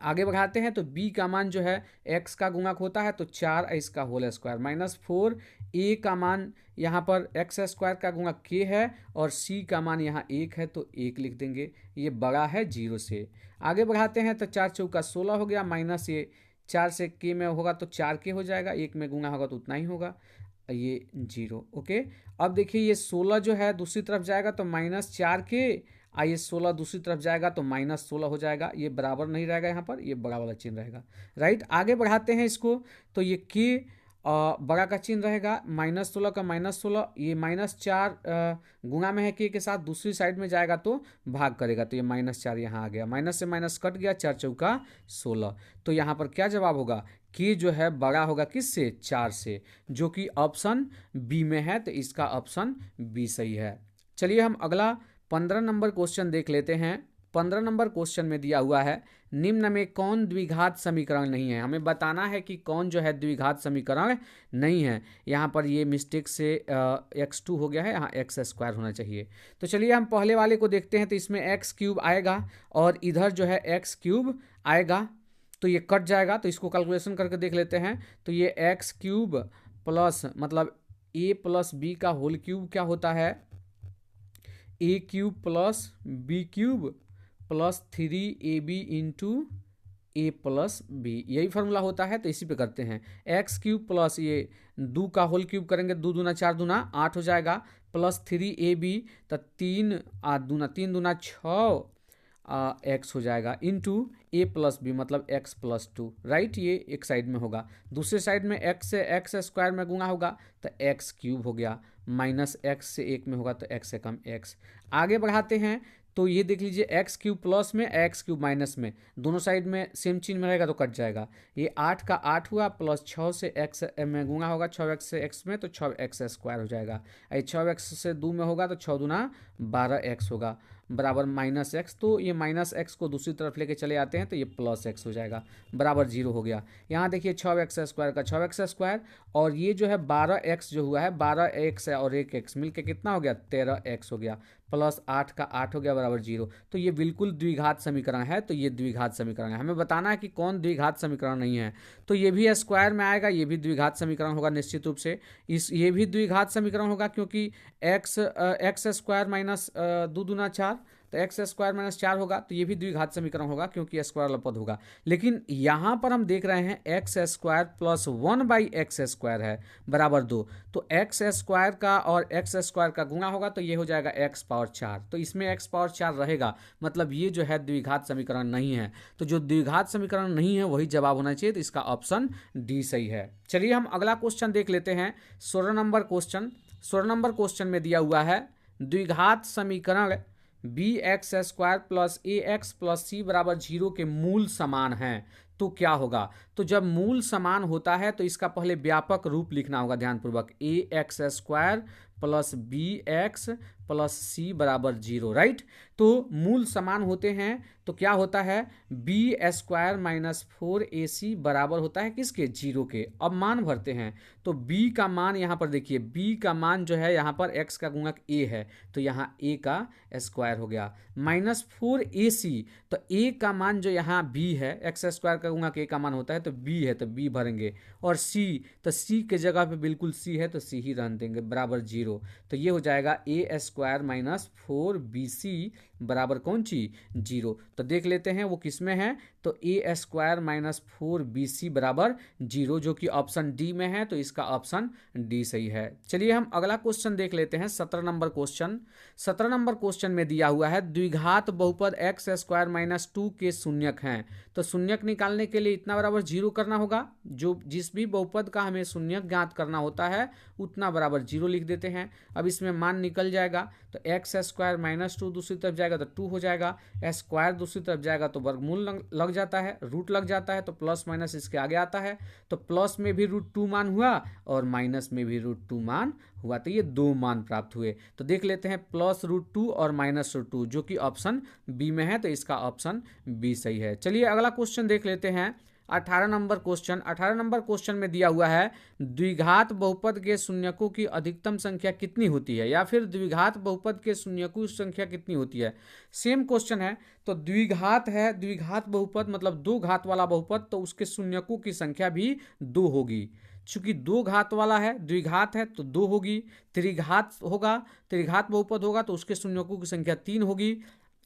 आगे बढ़ाते हैं तो b का मान जो है x का गुणक होता है तो 4 इसका होल स्क्वायर माइनस 4, a का मान यहाँ पर x स्क्वायर का गुणक k है और c का मान यहाँ 1 है तो 1 लिख देंगे, ये बड़ा है 0 से। आगे बढ़ाते हैं तो 4 चौका 16 हो गया, माइनस ये 4 से k में होगा तो 4k हो जाएगा, 1 में गुणा होगा तो उतना ही होगा, ये 0। ओके, अब देखिए ये 16 जो है दूसरी तरफ जाएगा तो -4k, आइए 16 दूसरी तरफ जाएगा तो -16 हो जाएगा, ये बराबर नहीं रहेगा, यहाँ पर ये बड़ा वाला चिन्ह रहेगा, राइट। आगे बढ़ाते हैं इसको तो ये के बड़ा का चिन्ह रहेगा, -16 का -16, ये -4 गुणा में है के साथ, दूसरी साइड में जाएगा तो भाग करेगा, तो ये -4 यहाँ आ गया, माइनस से माइनस कट गया, 4 चौका 16, तो यहाँ पर क्या जवाब होगा के जो है बड़ा होगा किससे 4 से, जो कि ऑप्शन बी में है, तो इसका ऑप्शन बी सही है। चलिए हम अगला 15 नंबर क्वेश्चन देख लेते हैं। 15 नंबर क्वेश्चन में दिया हुआ है निम्न में कौन द्विघात समीकरण नहीं है, हमें बताना है कि कौन जो है द्विघात समीकरण नहीं है। यहाँ पर ये मिस्टेक से x2 हो गया है, यहाँ x स्क्वायर होना चाहिए। तो चलिए हम पहले वाले को देखते हैं, तो इसमें x क्यूब आएगा और इधर जो है x क्यूब आएगा, तो ये कट जाएगा, तो इसको कैलकुलेशन करके देख लेते हैं। तो ये x क्यूब प्लस मतलब a प्लस बी का होल क्यूब क्या होता है, A cube plus B cube plus 3ab into A plus B, यही फार्मूला होता है, तो इसी पे करते हैं। एक्स क्यूब प्लस ये 2 का होल क्यूब करेंगे, 2 दूना 4 दूना 8 हो जाएगा, प्लस 3ab, तो 3 दूना 3 दूना 6 एक्स हो जाएगा, इंटू ए प्लस बी मतलब एक्स प्लस 2, राइट। ये एक साइड में होगा, दूसरे साइड में एक्स से एक्स स्क्वायर में गुणा होगा तो एक्स क्यूब हो गया, माइनस एक्स से 1 में होगा तो एक्स से कम एक्स। आगे बढ़ाते हैं तो ये देख लीजिए एक्स क्यूब प्लस में एक्स क्यूब माइनस में, दोनों साइड में सेम चिन्ह में रहेगा तो कट जाएगा, ये 8 का 8 हुआ, प्लस 6 से एक्स में गुणा होगा 6x से x में तो 6x स्क्वायर हो जाएगा, ये 6x से 2 में होगा तो 6 दूना 12x होगा, बराबर -x, तो ये -x को दूसरी तरफ लेके चले आते हैं तो ये +x हो जाएगा, बराबर 0 हो गया। यहाँ देखिए 6x स्क्वायर का 6x स्क्वायर और ये जो है 12x जो हुआ है 12x और 1x मिलके कितना हो गया 13x हो गया, प्लस 8 का 8 हो गया बराबर 0। तो ये बिल्कुल द्विघात समीकरण है, तो ये द्विघात समीकरण है। हमें बताना है कि कौन द्विघात समीकरण नहीं है, तो ये भी स्क्वायर में आएगा, ये भी द्विघात समीकरण होगा निश्चित रूप से, ये भी द्विघात समीकरण होगा क्योंकि x स्क्वायर माइनस 2 दूना 4 तो एक्स स्क्वायर माइनस 4 होगा, तो ये भी द्विघात समीकरण होगा क्योंकि स्क्वायर वाला पद होगा। लेकिन यहाँ पर हम देख रहे हैं x square plus 1/x square है बराबर 2, तो एक्स स्क्वायर का और एक्स स्क्वायर का गुणा होगा तो ये हो जाएगा एक्स पावर 4, तो इसमें एक्स पावर 4 रहेगा, मतलब ये जो है द्विघात समीकरण नहीं है। तो जो द्विघात समीकरण नहीं है वही जवाब होना चाहिए, तो इसका ऑप्शन डी सही है। चलिए हम अगला क्वेश्चन देख लेते हैं। 16 नंबर क्वेश्चन। 16 नंबर क्वेश्चन में दिया हुआ है द्विघात समीकरण बी एक्स स्क्वायर प्लस ए एक्स प्लस सी बराबर 0 के मूल समान हैं, तो क्या होगा। तो जब मूल समान होता है तो इसका पहले व्यापक रूप लिखना होगा ध्यानपूर्वक, A X square plus B X plus C बराबर 0, राइट। तो मूल समान होते हैं तो क्या होता है, बी स्क्वायर माइनस 4ac बराबर होता है किसके, 0 के। अब मान भरते हैं तो b का मान यहाँ पर देखिए, b का मान जो है यहाँ पर x का गुणक a है, तो यहाँ a का स्क्वायर हो गया, माइनस 4ac, तो a का मान जो यहाँ b है, एक्स स्क्वायर का गुणक a का मान होता है तो b है, तो b भरेंगे, और c, तो c के जगह पे बिल्कुल c है तो c ही रहने देंगे बराबर 0, तो ये हो जाएगा a स्क्वायर माइनस 4bc बराबर कौन चीज, 0। तो देख लेते हैं वो किस में है, तो ए स्क्वायर माइनस 4bc बराबर 0, जो कि ऑप्शन डी में है, तो इसका ऑप्शन डी सही है। चलिए हम अगला क्वेश्चन देख लेते हैं। 17 नंबर क्वेश्चन। 17 नंबर क्वेश्चन में दिया हुआ है द्विघात बहुपद एक्स स्क्वायर माइनस 2 के शून्यक हैं, तो शून्यक निकालने के लिए इतना बराबर 0 करना होगा। जो जिस भी बहुपद का हमें शून्यक ज्ञात करना होता है उतना बराबर 0 लिख देते हैं। अब इसमें मान निकल जाएगा, तो एक्स स्क्वायर माइनस 2 दूसरी तरफ जाएगा तो 2 हो जाएगा, स्क्वायर दूसरी तरफ जाएगा तो वर्गमूल लग जाता है, रूट लग जाता है, तो प्लस माइनस इसके आगे आता है, तो प्लस में भी √2 मान हुआ और माइनस में भी √2 मान हुआ, तो ये 2 मान प्राप्त हुए। तो देख लेते हैं प्लस √2 और माइनस √2, जो कि ऑप्शन बी में है, तो इसका ऑप्शन बी सही है। चलिए अगला क्वेश्चन देख लेते हैं। 18 नंबर क्वेश्चन। 18 नंबर क्वेश्चन में दिया हुआ है द्विघात बहुपद के शून्यकों की अधिकतम संख्या कितनी होती है, या फिर द्विघात बहुपद के शून्यकों की संख्या कितनी होती है। सेम क्वेश्चन है, तो द्विघात है, द्विघात बहुपद मतलब 2 घात वाला बहुपद, तो उसके शून्यकों की संख्या भी 2 होगी। चूंकि 2 घात वाला है, द्विघात है तो 2 होगी। त्रिघात होगा, त्रिघात बहुपद होगा तो उसके शून्यकों की संख्या 3 होगी।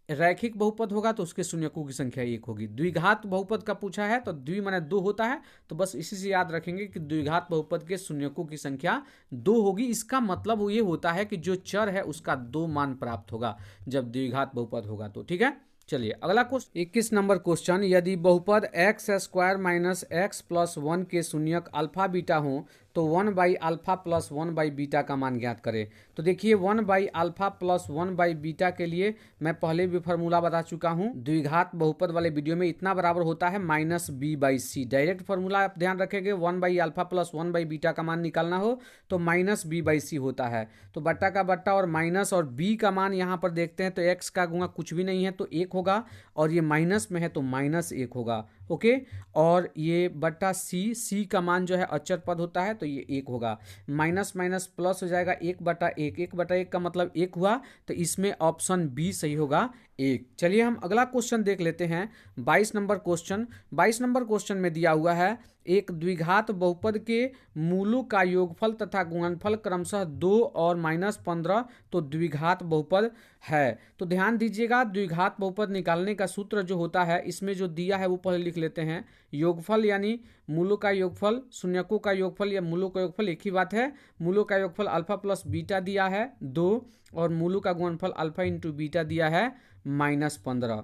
रैखिक बहुपद होगा तो उसके शून्यकों की संख्या 1 होगी। द्विघात बहुपद का पूछा है तो द्वि माने 2 होता है, तो बस इसी से याद रखेंगे कि द्विघात बहुपद के शून्यकों की संख्या 2 होगी। इसका मतलब ये होता है कि जो चर है उसका 2 मान प्राप्त होगा जब द्विघात बहुपद होगा तो, ठीक है। चलिए अगला क्वेश्चन 21 नंबर क्वेश्चन। यदि बहुपद x square minus x plus 1 के शून्यक अल्फा बीटा हो तो 1/α प्लस 1/बीटा का मान ज्ञात करें। तो देखिए 1/α प्लस 1/बीटा के लिए मैं पहले भी फार्मूला बता चुका हूं, द्विघात बहुपद वाले वीडियो में, इतना बराबर होता है -b/c। डायरेक्ट फार्मूला आप ध्यान रखेंगे, 1/α प्लस 1/बीटा का मान निकालना हो तो -b/c होता है, तो बट्टा का बट्टा और माइनस, और b का मान यहाँ पर देखते हैं तो x का गुणा कुछ भी नहीं है तो 1 होगा, और ये माइनस में है तो -1 होगा, ओके। और ये बट्टा c का मान जो है अचर पद होता है तो ये 1 होगा, माइनस माइनस प्लस हो जाएगा 1/1, 1/1 का मतलब 1 हुआ, तो इसमें ऑप्शन बी सही होगा 1। चलिए हम अगला क्वेश्चन देख लेते हैं। 22 नंबर क्वेश्चन। 22 नंबर क्वेश्चन में दिया हुआ है एक द्विघात बहुपद के मूलों का योगफल तथा गुणनफल क्रमशः 2 और -15 तो द्विघात बहुपद है। तो ध्यान दीजिएगा, द्विघात बहुपद निकालने का सूत्र जो होता है, इसमें जो दिया है वो पहले लिख लेते हैं। योगफल यानी मूलों का योगफल, शून्यकों का योगफल या मूलों का योगफल एक ही बात है। मूलों का योगफल अल्फा प्लस बीटा दिया है 2, और मूलों का गुणनफल अल्फा इंटू बीटा दिया है -15।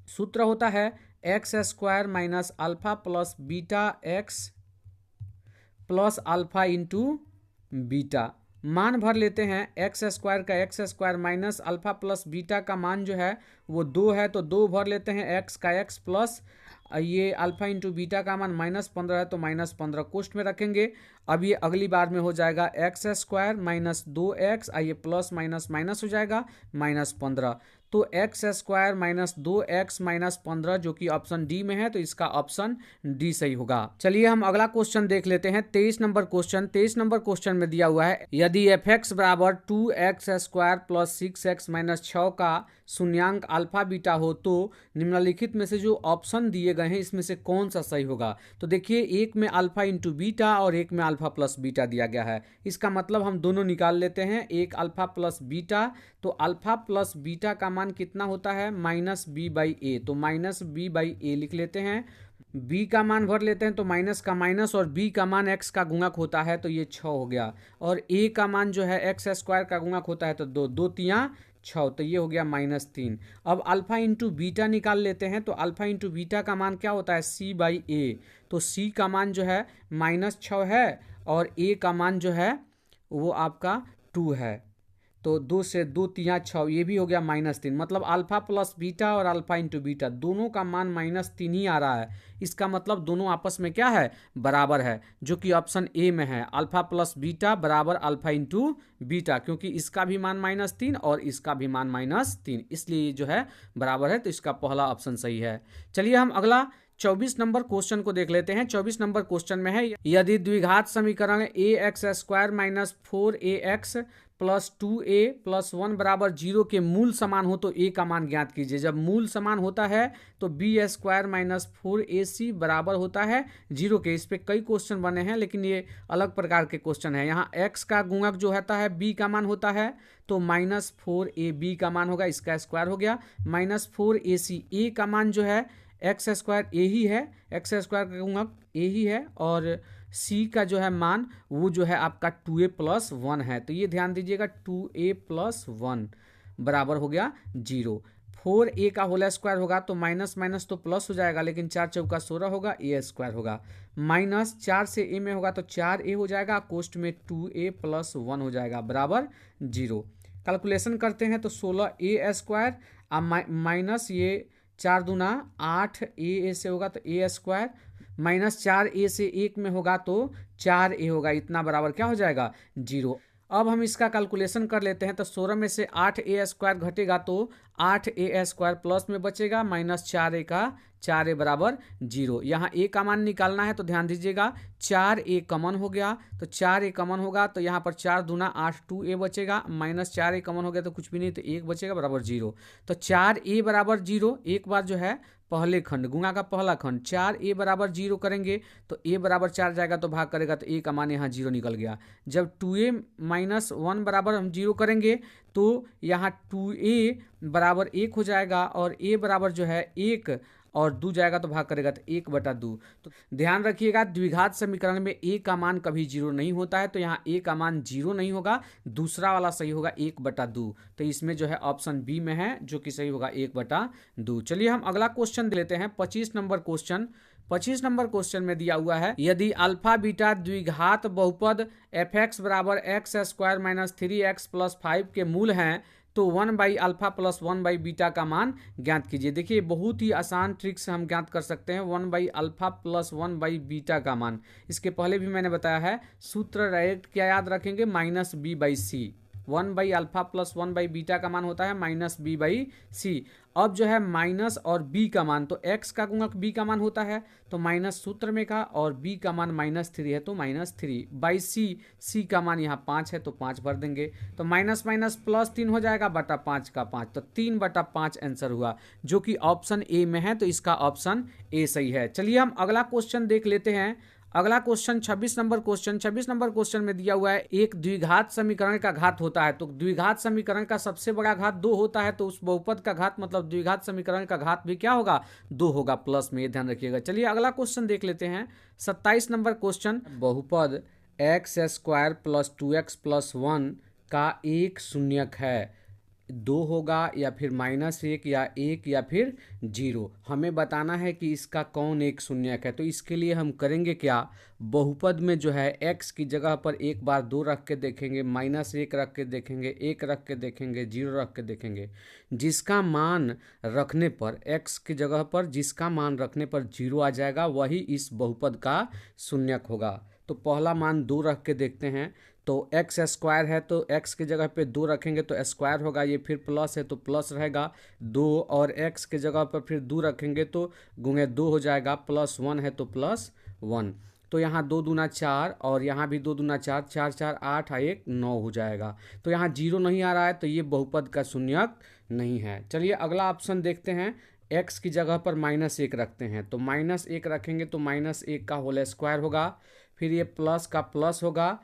सूत्र होता है x square minus alpha plus beta x plus alpha into beta. मान भर लेते हैं, एक्स स्क्वायर का x square minus alpha plus beta का मान जो है वो 2 है, तो 2 भर लेते हैं, एक्स का एक्स प्लस ये अल्फा इंटू बीटा का मान -15 है तो -15 कोष्ठ में रखेंगे। अब ये अगली बार में हो जाएगा एक्स स्क्वायर माइनस 2x, ये प्लस माइनस माइनस हो जाएगा -15, तो x square minus 2x minus 15 जो कि ऑप्शन डी में है, तो इसका ऑप्शन डी सही होगा। चलिए हम अगला क्वेश्चन देख लेते हैं। 23 नंबर क्वेश्चन। 23 नंबर क्वेश्चन में दिया हुआ है यदि f(x) बराबर 2x square plus 6x minus 6 का शून्यांक अल्फा बीटा हो तो निम्नलिखित में से जो ऑप्शन दिए गए हैं इसमें से कौन सा सही होगा। तो देखिए, एक में अल्फा इंटू बीटा और एक में अल्फा प्लस बीटा दिया गया है। इसका मतलब हम दोनों निकाल लेते हैं, एक अल्फा प्लस बीटा, तो अल्फा प्लस बीटा का मान कितना होता है माइनस बी बाई ए, तो माइनस बी बाई ए लिख लेते हैं। b का मान भर लेते हैं तो माइनस का माइनस और b का मान x का गुणक होता है तो ये 6 हो गया, और a का मान जो है एक्स स्क्वायर का गुणक होता है तो 2 2 तियाँ 6, तो ये हो गया -3। अब अल्फा इंटू बीटा निकाल लेते हैं, तो अल्फा इंटू बीटा का मान क्या होता है c बाई ए, तो c का मान जो है -6 है और a का मान जो है वो आपका 2 है, तो 2 से 2 तियाँ 6, ये भी हो गया -3। मतलब अल्फा प्लस बीटा और अल्फा इंटू बीटा दोनों का मान -3 ही आ रहा है। इसका मतलब दोनों आपस में क्या है, बराबर है, जो कि ऑप्शन ए में है, अल्फा प्लस बीटा बराबर अल्फा इंटू बीटा, क्योंकि इसका भी मान -3 और इसका भी मान -3, इसलिए जो है बराबर है, तो इसका पहला ऑप्शन सही है। चलिए हम अगला 24 नंबर क्वेश्चन को देख लेते हैं। 24 नंबर क्वेश्चन में है, यदि द्विघात समीकरण ax² minus 4ax plus 2a plus 1 बराबर 0 के मूल समान हो तो a का मान ज्ञात कीजिए। जब मूल समान होता है तो b² माइनस 4ac बराबर होता है 0 के। इस पे कई क्वेश्चन बने हैं लेकिन ये अलग प्रकार के क्वेश्चन है। यहाँ x का गुणक जो होता है b का मान होता है, तो -4ab का मान होगा, इसका स्क्वायर हो गया, -4ac a का मान जो है एक्स स्क्वायर ए ही है, एक्स स्क्वायर का गुणक ए ही है, और सी का जो है मान वो जो है आपका 2a प्लस 1 है, तो ये ध्यान दीजिएगा 2a प्लस 1 बराबर हो गया 0। 4a का होल स्क्वायर होगा तो माइनस माइनस तो प्लस हो जाएगा, लेकिन 4 चौका 16 होगा, ए स्क्वायर होगा, -4 से a में होगा तो 4a हो जाएगा, कोष्ट में 2a प्लस 1 हो जाएगा बराबर 0। कैलकुलेशन करते हैं तो 16a स्क्वायर माइनस ये 4 दूना 8 ए से होगा तो ए स्क्वायर, -4a से 1 में होगा तो 4a होगा, इतना बराबर क्या हो जाएगा 0। अब हम इसका कैलकुलेशन कर लेते हैं तो 16 में से 8a स्क्वायर घटेगा तो 8a स्क्वायर प्लस में बचेगा -4a का 4a बराबर 0। यहाँ a का मान निकालना है तो ध्यान दीजिएगा 4a कॉमन हो गया, तो 4a कॉमन होगा तो यहाँ पर 4 दूना 8 2a बचेगा, -4a कॉमन हो गया तो कुछ भी नहीं, तो 1 बचेगा बराबर 0। तो 4a बराबर 0, एक बार जो है पहले खंड गुणा का पहला खंड 4a बराबर 0 करेंगे तो a बराबर 4 जाएगा तो भाग करेगा तो a का मान यहाँ 0 निकल गया। जब 2a माइनस 1 बराबर हम 0 करेंगे तो यहाँ 2a बराबर 1 हो जाएगा और a बराबर जो है 1 और 2 जाएगा तो भाग करेगा तो 1/2। तो ध्यान रखिएगा द्विघात समीकरण में a का मान कभी 0 नहीं होता है, तो यहाँ a का मान 0 नहीं होगा, दूसरा वाला सही होगा 1/2। तो इसमें जो है ऑप्शन बी में है जो कि सही होगा 1/2। चलिए हम अगला क्वेश्चन लेते हैं 25 नंबर क्वेश्चन। 25 नंबर क्वेश्चन में दिया हुआ है, यदि अल्फा बीटा द्विघात बहुपद fx बराबर x² माइनस 3x प्लस 5 के मूल हैं तो 1/अल्फा प्लस 1/बीटा का मान ज्ञात कीजिए। देखिए बहुत ही आसान ट्रिक से हम ज्ञात कर सकते हैं 1/अल्फा प्लस 1/बीटा का मान। इसके पहले भी मैंने बताया है, सूत्र डायरेक्ट क्या याद रखेंगे, -b/c। 1/अल्फा प्लस 1/बीटा का मान होता है -b/c। अब जो है माइनस और b का मान, तो x का गुणक b का मान होता है तो माइनस सूत्र में का, और b का मान -3 है तो -3/c। c का मान यहाँ 5 है तो 5 भर देंगे, तो माइनस माइनस प्लस 3 हो जाएगा बटा 5 का 5, तो 3/5 आंसर हुआ जो कि ऑप्शन ए में है, तो इसका ऑप्शन ए सही है। चलिए हम अगला क्वेश्चन देख लेते हैं। अगला question 26 number question. 26 number question में दिया हुआ है, एक द्विघात समीकरण का घात होता है, तो द्विघात समीकरण का सबसे बड़ा घात 2 होता है, तो उस बहुपद का घात मतलब द्विघात समीकरण का घात भी क्या होगा 2 होगा, प्लस में, ये ध्यान रखिएगा। चलिए अगला क्वेश्चन देख लेते हैं 27 नंबर क्वेश्चन। बहुपद x² प्लस 2x प्लस 1 का एक शून्यक है, 2 होगा या फिर -1 या 1 या फिर 0। हमें बताना है कि इसका कौन एक शून्यक है। तो इसके लिए हम करेंगे क्या, बहुपद में जो है x की जगह पर एक बार 2 रख के देखेंगे, -1 रख के देखेंगे, 1 रख के देखेंगे, 0 रख के देखेंगे। जिसका मान रखने पर x की जगह पर जिसका मान रखने पर 0 आ जाएगा वही इस बहुपद का शून्यक होगा। तो पहला मान 2 रख के देखते हैं, तो x² है तो x की जगह पे 2 रखेंगे तो स्क्वायर होगा, ये फिर प्लस है तो प्लस रहेगा 2, और x की जगह पर फिर 2 रखेंगे तो गुणे 2 हो जाएगा, +1 है तो +1। तो यहाँ 2 दूना 4 और यहाँ भी 2 दूना 4, 4 4 8 1 9 हो जाएगा। तो यहाँ 0 नहीं आ रहा है, तो ये बहुपद का शून्यक नहीं है। चलिए अगला ऑप्शन देखते हैं। x की जगह पर -1 रखते हैं, तो -1 रखेंगे तो -1 का होल स्क्वायर होगा, फिर ये प्लस का प्लस होगा,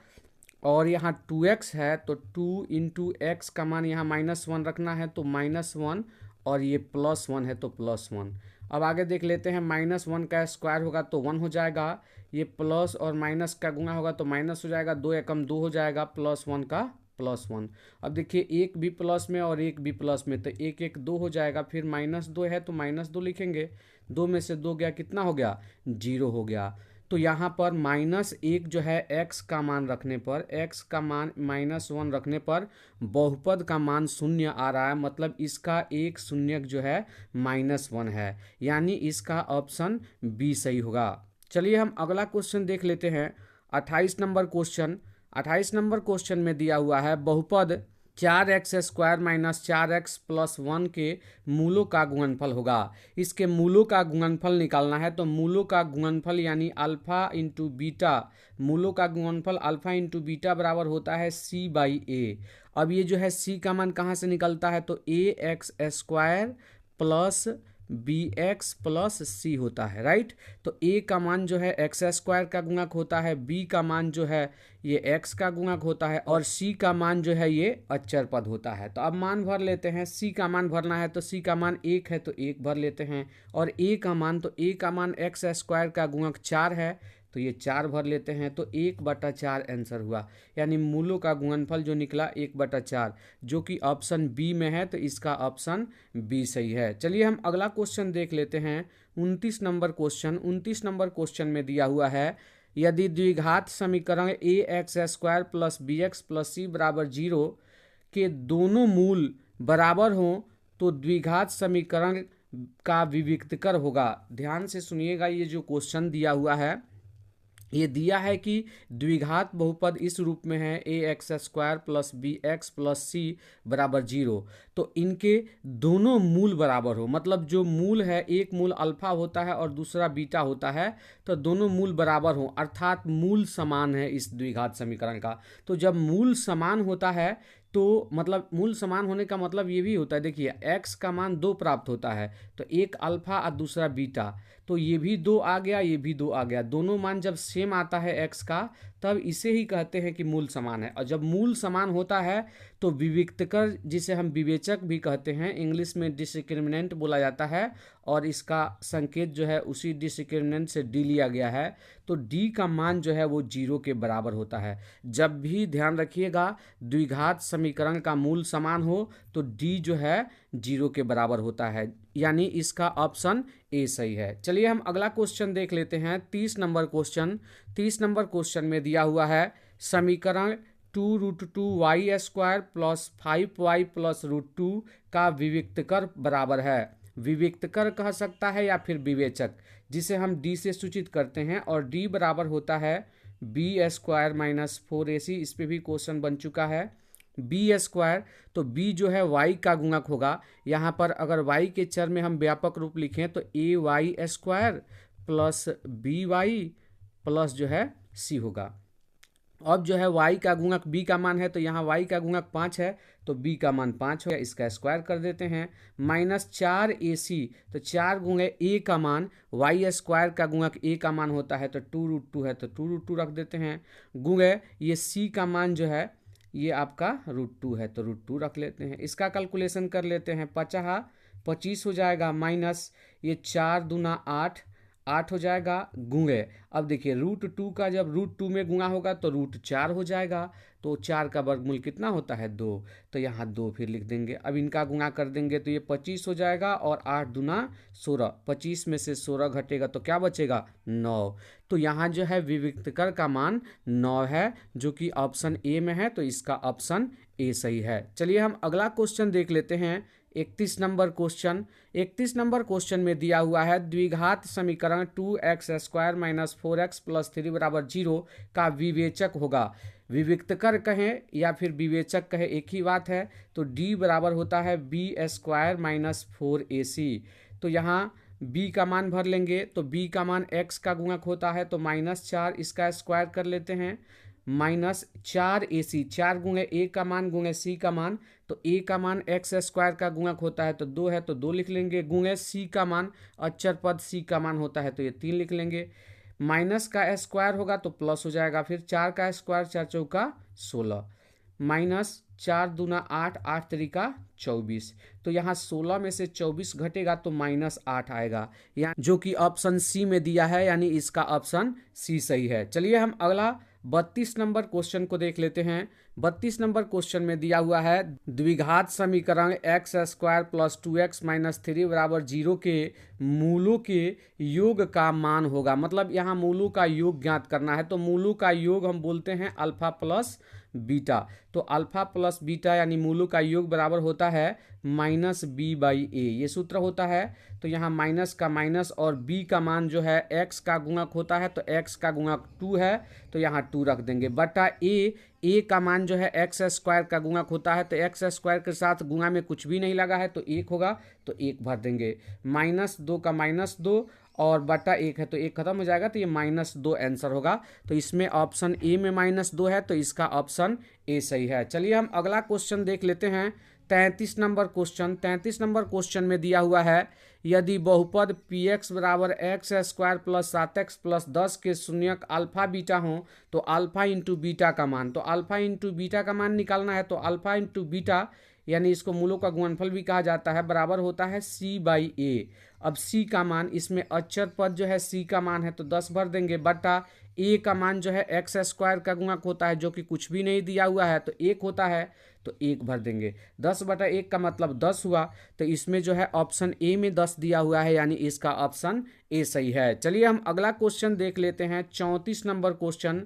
और यहाँ 2x है तो 2 इंटू एक्स का मान यहाँ -1 रखना है तो -1, और ये +1 है तो +1। अब आगे देख लेते हैं, -1 का स्क्वायर होगा तो 1 हो जाएगा, ये प्लस और माइनस का गुणा होगा तो माइनस हो जाएगा, 2 एकम 2 हो जाएगा, +1 का +1। अब देखिए एक भी प्लस में और एक भी प्लस में, तो एक एक 2 हो जाएगा, फिर -2 है तो -2 लिखेंगे, 2 में से 2 गया, कितना हो गया, 0 हो गया। तो यहाँ पर -1 जो है x का मान रखने पर, x का मान -1 रखने पर बहुपद का मान 0 आ रहा है, मतलब इसका एक शून्यक जो है -1 है, यानी इसका ऑप्शन बी सही होगा। चलिए हम अगला क्वेश्चन देख लेते हैं। 28 नंबर क्वेश्चन। 28 नंबर क्वेश्चन में दिया हुआ है बहुपद 4x² - 4x + 1 के मूलों का गुणनफल होगा। इसके मूलों का गुणनफल निकालना है, तो मूलों का गुणनफल यानी अल्फा इंटू बीटा, मूलों का गुणनफल अल्फा इंटू बीटा बराबर होता है c/a। अब ये जो है c का मान कहाँ से निकलता है, तो ax² plus bx plus c होता है, राइट। तो a का मान जो है x² का गुणक होता है, b का मान जो है ये x का गुणक होता है, और c का मान जो है ये अचर पद होता है। तो अब मान भर लेते हैं। c का मान भरना है, तो c का मान 1 है तो 1 भर लेते हैं, और a का मान, तो a का मान x² का गुणक 4 है तो ये 4 भर लेते हैं, तो 1/4 आंसर हुआ, यानी मूलों का गुणनफल जो निकला 1/4, जो कि ऑप्शन बी में है, तो इसका ऑप्शन बी सही है। चलिए हम अगला क्वेश्चन देख लेते हैं। 29 नंबर क्वेश्चन। 29 नंबर क्वेश्चन में दिया हुआ है, यदि द्विघात समीकरण ax² + bx + c = 0 के दोनों मूल बराबर हों तो द्विघात समीकरण का विविक्तकर होगा। ध्यान से सुनिएगा, ये जो क्वेश्चन दिया हुआ है, ये दिया है कि द्विघात बहुपद इस रूप में है ax² + bx + c = 0, तो इनके दोनों मूल बराबर हो, मतलब जो मूल है, एक मूल अल्फा होता है और दूसरा बीटा होता है, तो दोनों मूल बराबर हो, अर्थात मूल समान है इस द्विघात समीकरण का। तो जब मूल समान होता है तो मतलब मूल समान होने का मतलब ये भी होता है, देखिए x का मान 2 प्राप्त होता है, तो एक अल्फा और दूसरा बीटा, तो ये भी 2 आ गया, ये भी 2 आ गया, दोनों मान जब सेम आता है x का, तब इसे ही कहते हैं कि मूल समान है। और जब मूल समान होता है तो विविक्तकर, जिसे हम विवेचक भी कहते हैं, इंग्लिश में डिस्क्रिमिनेंट बोला जाता है, और इसका संकेत जो है उसी डिस्क्रिमिनेंट से डी लिया गया है, तो डी का मान जो है वो 0 के बराबर होता है। जब भी ध्यान रखिएगा द्विघात समीकरण का मूल समान हो तो डी जो है 0 के बराबर होता है, यानी इसका ऑप्शन ए सही है। चलिए हम अगला क्वेश्चन देख लेते हैं। 30 नंबर क्वेश्चन। 30 नंबर क्वेश्चन में दिया हुआ है, समीकरण 2√2y² + 5y + √2 का विविक्तकर बराबर है। विविक्तकर कह सकता है या फिर विवेचक, जिसे हम डी से सूचित करते हैं, और डी बराबर होता है b² - 4ac। इस पे भी क्वेश्चन बन चुका है। b², तो b जो है y का गुणक होगा। यहाँ पर अगर y के चर में हम व्यापक रूप लिखें तो ay² प्लस by प्लस जो है c होगा। अब जो है y का गुणक b का मान है, तो यहाँ y का गुणक 5 है तो b का मान 5 हो गया, इसका स्क्वायर कर देते हैं। -4ac, तो 4 गुणे a का मान, y² का गुणक a का मान होता है तो 2√2 है तो 2√2 रख देते हैं, गुणे ये c का मान जो है ये आपका √2 है तो √2 रख लेते हैं। इसका कैलकुलेशन कर लेते हैं, 25 हो जाएगा, माइनस ये 4 दूना 8 हो जाएगा, गुणे अब देखिए √2 का जब √2 में गुणा होगा तो √4 हो जाएगा, तो 4 का वर्गमूल कितना होता है 2, तो यहाँ 2 फिर लिख देंगे। अब इनका गुणा कर देंगे तो ये 25 हो जाएगा, और 8 दूना 16, 25 में से 16 घटेगा तो क्या बचेगा 9। तो यहाँ जो है विविक्तकर का मान 9 है, जो कि ऑप्शन ए में है, तो इसका ऑप्शन ए सही है। चलिए हम अगला क्वेश्चन देख लेते हैं। 31 नंबर क्वेश्चन। 31 नंबर क्वेश्चन में दिया हुआ है, द्विघात समीकरण 2x² - 4x + 3 = 0 का विवेचक होगा। विविक्तकर कहें या फिर विवेचक कहें एक ही बात है, तो d बराबर होता है b² - 4ac। तो यहाँ b का मान भर लेंगे तो b का मान x का गुणक होता है, तो -4 इसका स्क्वायर कर लेते हैं, -4ac, 4 गुणे a का मान गुणे c का मान, तो a का मान x स्क्वायर का गुणक होता है तो 2 है तो 2 लिख लेंगे, गुणे c का मान अचर पद c का मान होता है तो ये 3 लिख लेंगे, माइनस का स्क्वायर होगा तो प्लस हो जाएगा, फिर 4 का स्क्वायर 4 चौका 16, -4 दूना 8, 8 तरीका 24, तो यहाँ 16 में से 24 घटेगा तो -8 आएगा, यहाँ जो कि ऑप्शन सी में दिया है, यानी इसका ऑप्शन सी सही है। चलिए हम अगला 32 नंबर क्वेश्चन को देख लेते हैं। 32 नंबर क्वेश्चन में दिया हुआ है द्विघात समीकरण x square plus 2x minus 3 बराबर 0 के मूलों के योग का मान होगा। मतलब यहाँ मूलों का योग ज्ञात करना है, तो मूलों का योग हम बोलते हैं अल्फा प्लस बीटा, तो अल्फा प्लस बीटा यानी मूलों का योग बराबर होता है -b/a, ये सूत्र होता है। तो यहाँ माइनस का माइनस और b का मान जो है x का गुणक होता है, तो x का गुणक 2 है तो यहाँ 2 रख देंगे, बटा a का मान जो है एक्स स्क्वायर का गुणक होता है, तो एक्स स्क्वायर के साथ गुणा में कुछ भी नहीं लगा है तो 1 होगा तो 1 भर देंगे, -2 का -2 और बटा 1 है तो 1 खत्म हो जाएगा, तो ये -2 आंसर होगा। तो इसमें ऑप्शन ए में -2 है तो इसका ऑप्शन ए सही है। चलिए हम अगला क्वेश्चन देख लेते हैं। 33 नंबर क्वेश्चन। 33 नंबर क्वेश्चन में दिया हुआ है यदि बहुपद px बराबर x square plus 7x plus 10 के शून्यक अल्फा बीटा हो तो अल्फा इंटू बीटा का मान, तो अल्फा इंटू बीटा का मान निकालना है, तो अल्फा इंटू बीटा यानी इसको मूलों का गुणनफल भी कहा जाता है, बराबर होता है c/a। अब c का मान, इसमें अचर पद जो है c का मान है तो 10 भर देंगे, बटा a का मान जो है एक्स स्क्वायर का गुणक होता है जो कि कुछ भी नहीं दिया हुआ है तो 1 होता है तो 1 भर देंगे, 10/1 का मतलब 10 हुआ, तो इसमें जो है ऑप्शन ए में 10 दिया हुआ है, यानी इसका ऑप्शन ए सही है। चलिए हम अगला क्वेश्चन देख लेते हैं। 34 नंबर क्वेश्चन।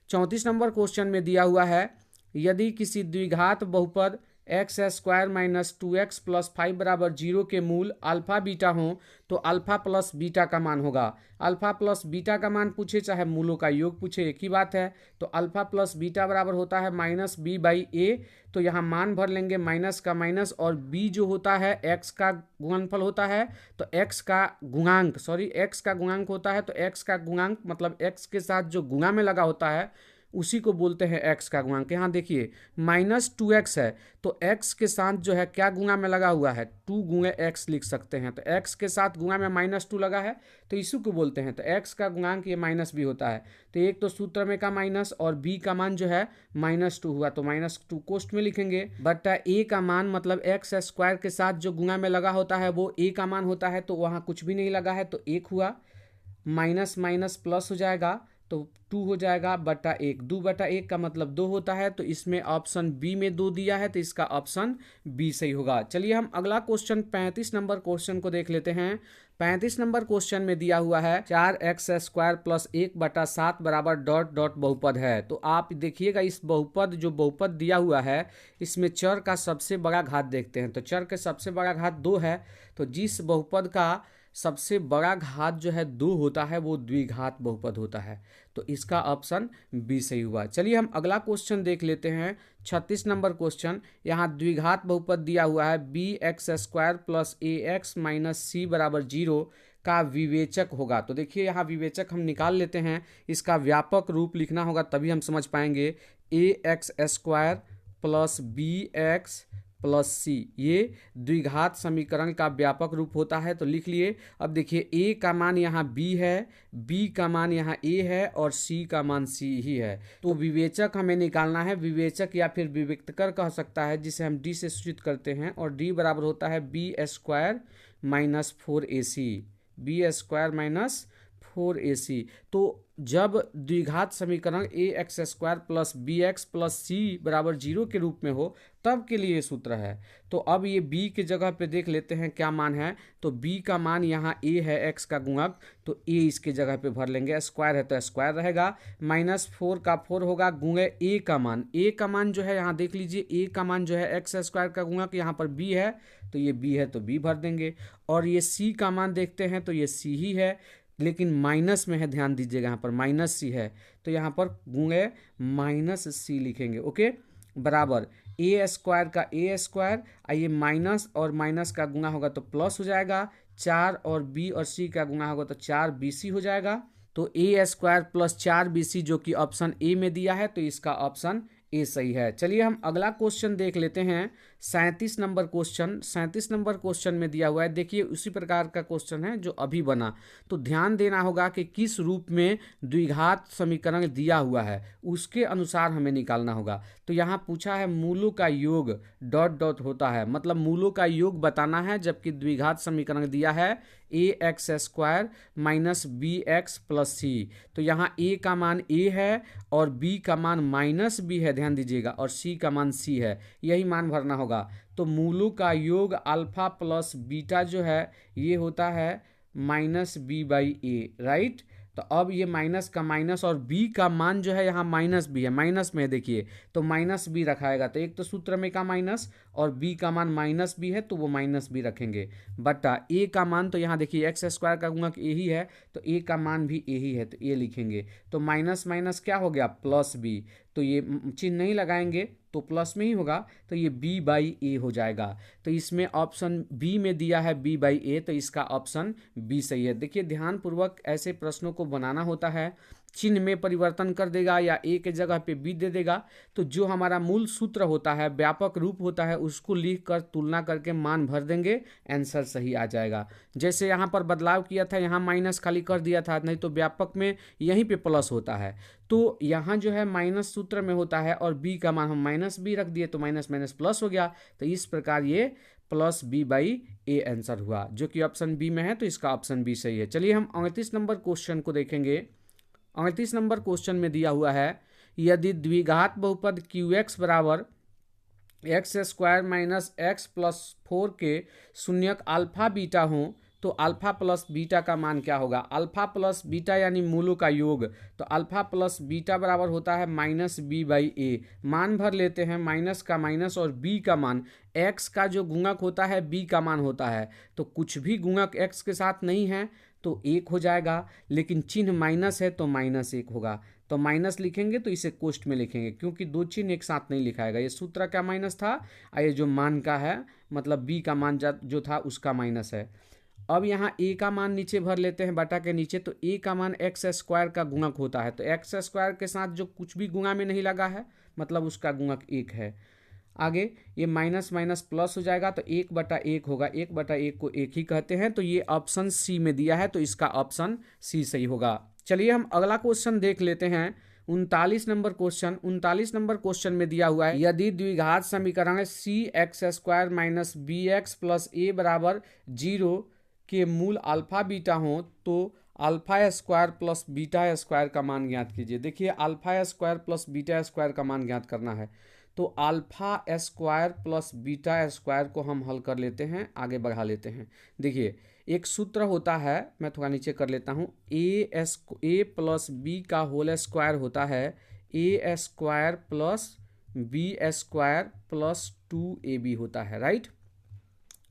34 नंबर क्वेश्चन में दिया हुआ है यदि किसी द्विघात बहुपद x square minus 2x plus 5 बराबर 0 के मूल अल्फा बीटा हो तो अल्फा प्लस बीटा का मान होगा। अल्फा प्लस बीटा का मान पूछे चाहे मूलों का योग पूछे एक ही बात है, तो अल्फा प्लस बीटा बराबर होता है -b/a, तो यहाँ मान भर लेंगे, माइनस का माइनस और b जो होता है x का गुणनफल होता है, तो x का गुणांक होता है, तो x का गुणांक मतलब x के साथ जो गुणा में लगा होता है उसी को बोलते हैं x का गुणांक। यहाँ देखिए -2x है तो x के साथ जो है क्या गुणा में लगा हुआ है, 2 गुणे x लिख सकते हैं, तो x के साथ गुणा में -2 लगा है तो इसी को बोलते हैं, तो x का गुणांक ये -b होता है, तो एक तो सूत्र में का माइनस और b का मान जो है -2 हुआ तो -2 कोष्ठ में लिखेंगे, बटा a का मान मतलब एक्स स्क्वायर के साथ जो गुणा में लगा होता है वो a का मान होता है, तो वहाँ कुछ भी नहीं लगा है तो 1 हुआ, माइनस माइनस प्लस हो जाएगा तो 2 हो जाएगा, बटा 1, 2/1 का मतलब 2 होता है, तो इसमें ऑप्शन बी में 2 दिया है तो इसका ऑप्शन बी सही होगा। चलिए हम अगला क्वेश्चन 35 नंबर क्वेश्चन को देख लेते हैं। 35 नंबर क्वेश्चन में दिया हुआ है 4x स्क्वायर प्लस 1/7 बराबर ... बहुपद है। तो आप देखिएगा इस बहुपद जो बहुपद दिया हुआ है इसमें चर का सबसे बड़ा घात देखते हैं, तो चर के सबसे बड़ा घात 2 है, तो जिस बहुपद का सबसे बड़ा घात जो है 2 होता है वो द्विघात बहुपद होता है, तो इसका ऑप्शन बी सही हुआ। चलिए हम अगला क्वेश्चन देख लेते हैं। 36 नंबर क्वेश्चन। यहाँ द्विघात बहुपद दिया हुआ है bx square plus ax minus c बराबर 0 का विवेचक होगा। तो देखिए यहाँ विवेचक हम निकाल लेते हैं, इसका व्यापक रूप लिखना होगा तभी हम समझ पाएंगे। ax square plus bx plus C, ये द्विघात समीकरण का व्यापक रूप होता है, तो लिख लिए। अब देखिए a का मान यहाँ b है, b का मान यहाँ a है और c का मान c ही है, तो विवेचक हमें निकालना है। विवेचक या फिर विविक्तकर कह सकता है जिसे हम d से सूचित करते हैं, और d बराबर होता है b square minus 4ac, b square minus 4ac। तो जब द्विघात समीकरण ax square plus bx plus c बराबर 0 के रूप में हो तब के लिए सूत्र है। तो अब ये b के जगह पे देख लेते हैं क्या मान है, तो b का मान यहाँ a है x का गुणक, तो a इसके जगह पे भर लेंगे, स्क्वायर है तो स्क्वायर रहेगा, -4 का 4 होगा गुणे a का मान। a का मान जो है यहाँ देख लीजिए, a का मान जो है एक्स स्क्वायर का गुणक, यहाँ पर b है तो ये b है तो b भर देंगे, और ये c का मान देखते हैं तो ये c ही है लेकिन माइनस में है, ध्यान दीजिएगा यहाँ पर -c है तो यहाँ पर गुणे -c लिखेंगे, ओके, बराबर a स्क्वायर का a स्क्वायर, ये माइनस और माइनस का गुणा होगा तो प्लस हो जाएगा, 4 और बी और सी का गुणा होगा तो 4bc हो जाएगा। तो a² प्लस 4bc जो कि ऑप्शन ए में दिया है, तो इसका ऑप्शन ए सही है। चलिए हम अगला क्वेश्चन देख लेते हैं। 37 नंबर क्वेश्चन, 37 नंबर क्वेश्चन में दिया हुआ है। देखिए उसी प्रकार का क्वेश्चन है जो अभी बना, तो ध्यान देना होगा कि किस रूप में द्विघात समीकरण दिया हुआ है उसके अनुसार हमें निकालना होगा। तो यहाँ पूछा है मूलों का योग डॉट डॉट होता है, मतलब मूलों का योग बताना है, जबकि द्विघात समीकरण दिया है ax² माइनस bx प्लस सी। तो यहाँ a का मान a है और b का मान माइनस b है, ध्यान दीजिएगा, और c का मान c है, यही मान भरना होगा। तो मूलों का योग अल्फा प्लस बीटा जो है ये होता है माइनस b/a, राइट। तो अब ये माइनस का माइनस और b का मान जो है यहाँ माइनस b है, माइनस में देखिए तो माइनस b रखाएगा, तो एक तो सूत्र में का माइनस और b का मान माइनस b है तो वो माइनस b रखेंगे, बटा a का मान तो यहाँ देखिए x² का गुणक a ही है तो a का मान भी a ही है तो a लिखेंगे। तो माइनस माइनस क्या हो गया प्लस b, तो ये चिन्ह नहीं लगाएंगे तो प्लस में ही होगा, तो ये b/a हो जाएगा। तो इसमें ऑप्शन बी में दिया है b/a, तो इसका ऑप्शन बी सही है। देखिए ध्यानपूर्वक ऐसे प्रश्नों को बनाना होता है, चिन्ह में परिवर्तन कर देगा या ए के जगह पे बी दे देगा, तो जो हमारा मूल सूत्र होता है, व्यापक रूप होता है, उसको लिख कर तुलना करके मान भर देंगे, आंसर सही आ जाएगा। जैसे यहाँ पर बदलाव किया था, यहाँ माइनस खाली कर दिया था, नहीं तो व्यापक में यहीं पे प्लस होता है, तो यहाँ जो है माइनस सूत्र में होता है और बी का मान हम माइनस बी रख दिए तो माइनस माइनस प्लस हो गया। तो इस प्रकार ये प्लस b/a आंसर हुआ, जो कि ऑप्शन बी में है, तो इसका ऑप्शन बी सही है। चलिए हम 38 नंबर क्वेश्चन को देखेंगे। 38 नंबर क्वेश्चन में दिया हुआ है यदि द्विघात बहुपद qx बराबर x² माइनस x प्लस 4 के शून्यक अल्फा बीटा हो तो अल्फा प्लस बीटा का मान क्या होगा। अल्फा प्लस बीटा यानी मूलों का योग, तो अल्फा प्लस बीटा बराबर होता है माइनस b/a। मान भर लेते हैं, माइनस का माइनस और b का मान, x का जो गुणक होता है b का मान होता है, तो कुछ भी गुणक x के साथ नहीं है तो 1 हो जाएगा, लेकिन चिन्ह माइनस है तो -1 होगा। तो माइनस लिखेंगे तो इसे कोष्ठ में लिखेंगे, क्योंकि दो चिन्ह एक साथ नहीं लिखाएगा। ये सूत्र का माइनस था और ये जो मान का है मतलब b का मान जो था उसका माइनस है। अब यहाँ a का मान नीचे भर लेते हैं बटा के नीचे, तो a का मान x² का गुणक होता है, तो x² के साथ जो कुछ भी गुणा में नहीं लगा है मतलब उसका गुणक 1 है। आगे ये माइनस माइनस प्लस हो जाएगा तो 1/1 होगा, 1/1 को 1 ही कहते हैं, तो ये ऑप्शन सी में दिया है तो इसका ऑप्शन सी सही होगा। चलिए हम अगला क्वेश्चन देख लेते हैं। 39 नंबर क्वेश्चन, 39 नंबर क्वेश्चन में दिया हुआ है यदि द्विघात समीकरण cx² minus bx plus a बराबर 0 के मूल अल्फा बीटा हो तो α² प्लस β² का मान ज्ञात कीजिए। देखिए α² प्लस β² का मान ज्ञात करना है, तो α² प्लस β² को हम हल कर लेते हैं, आगे बढ़ा लेते हैं। देखिए एक सूत्र होता है, मैं थोड़ा नीचे कर लेता हूँ, a प्लस b का होल स्क्वायर होता है a² plus b² plus 2ab होता है, राइट।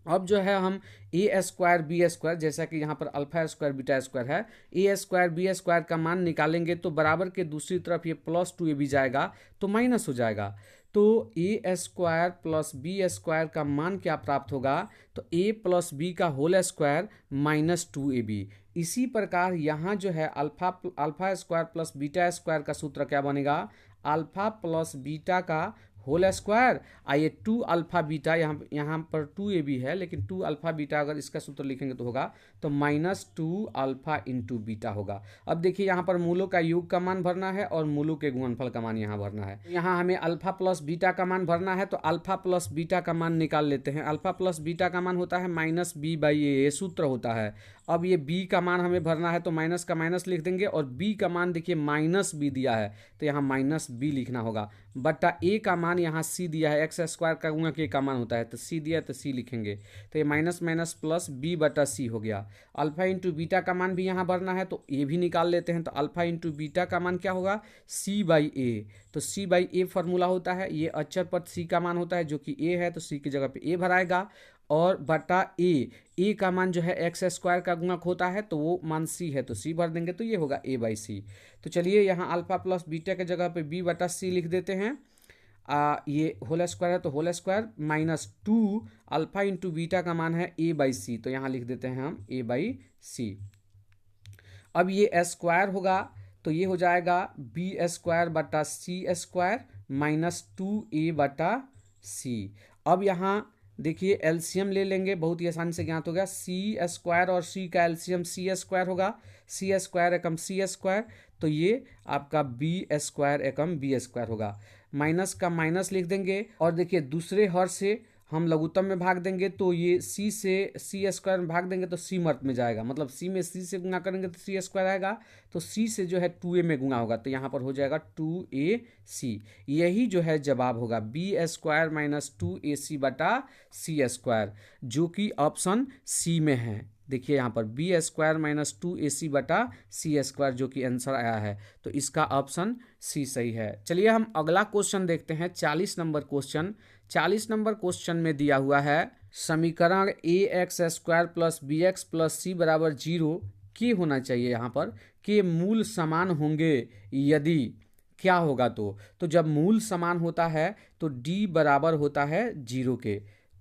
अब जो है हम a² b² जैसा कि यहाँ पर α² β² है, a² b² का मान निकालेंगे तो बराबर के दूसरी तरफ ये प्लस 2ab जाएगा तो माइनस हो जाएगा, तो a² प्लस b² का मान क्या प्राप्त होगा, तो a प्लस b का होल स्क्वायर माइनस 2ab। इसी प्रकार यहाँ जो है α² प्लस β² का सूत्र क्या बनेगा, अल्फा प्लस बीटा का होल स्क्वायर, आइए 2 अल्फा बीटा, यहाँ पर 2ab है लेकिन 2 अल्फा बीटा अगर इसका सूत्र लिखेंगे तो होगा तो -2 अल्फा इंटू बीटा होगा। अब देखिए यहाँ पर मूलों का योग का मान भरना है और मूलों के गुणनफल का मान यहाँ भरना है। यहाँ हमें अल्फा प्लस बीटा का मान भरना है, तो अल्फा प्लस बीटा का मान निकाल लेते हैं। अल्फा प्लस बीटा का मान होता है -b/a, ये सूत्र होता है। अब ये b का मान हमें भरना है तो माइनस का माइनस लिख देंगे और b का मान देखिए -b दिया है तो यहाँ -b लिखना होगा, बटा a का मान यहाँ c दिया है, x² का गुणक a का मान होता है तो c दिया है तो c लिखेंगे, तो ये माइनस माइनस प्लस b/c हो गया। अल्फा इंटू बीटा का मान भी यहाँ भरना है तो a भी निकाल लेते हैं, तो अल्फा इंटू बीटा का मान क्या होगा c/a, तो c/a फॉर्मूला होता है, ये अचर पद c का मान होता है जो कि a है तो c की जगह पे a भराएगा और बटा a का मान जो है x² का गुणक होता है तो वो मान c है तो c भर देंगे, तो ये होगा a/c। तो चलिए यहाँ अल्फा प्लस बीटा के जगह पे b/c लिख देते हैं। ये होल स्क्वायर है तो whole square minus 2 alpha into beta का मान है a/c, तो यहाँ लिख देते हैं हम a/c। अब ये स्क्वायर होगा तो ये हो जाएगा बी स्क्वायर बटा सी स्क्वायर माइनस 2a/c। अब यहाँ देखिए एलसीएम ले लेंगे, बहुत ही आसानी से ज्ञात हो गया। सी स्क्वायर और सी का एलसीएम सी स्क्वायर होगा, सी स्क्वायर एकम सी स्क्वायर, तो ये आपका बी स्क्वायर एकम बी स्क्वायर होगा। माइनस का माइनस लिख देंगे और देखिए दूसरे हर से हम लघुत्तम में भाग देंगे तो ये सी से सी स्क्वायर में भाग देंगे तो सी मर्त में जाएगा, मतलब सी में सी से गुणा करेंगे तो सी स्क्वायर आएगा, तो सी से जो है 2a में गुणा होगा तो यहाँ पर हो जाएगा 2ac। यही जो है जवाब होगा बी स्क्वायर माइनस 2ac बटा सी स्क्वायर, जो कि ऑप्शन सी में है। देखिए यहाँ पर बी स्क्वायर माइनस 2ac बटा सी स्क्वायर जो कि आंसर आया है, तो इसका ऑप्शन सी सही है। चलिए हम अगला क्वेश्चन देखते हैं, 40 नंबर क्वेश्चन। 40 नंबर क्वेश्चन में दिया हुआ है समीकरण ax square plus B X plus C बराबर 0 के होना चाहिए, यहाँ पर के मूल समान होंगे यदि क्या होगा। तो जब मूल समान होता है तो d बराबर होता है 0 के,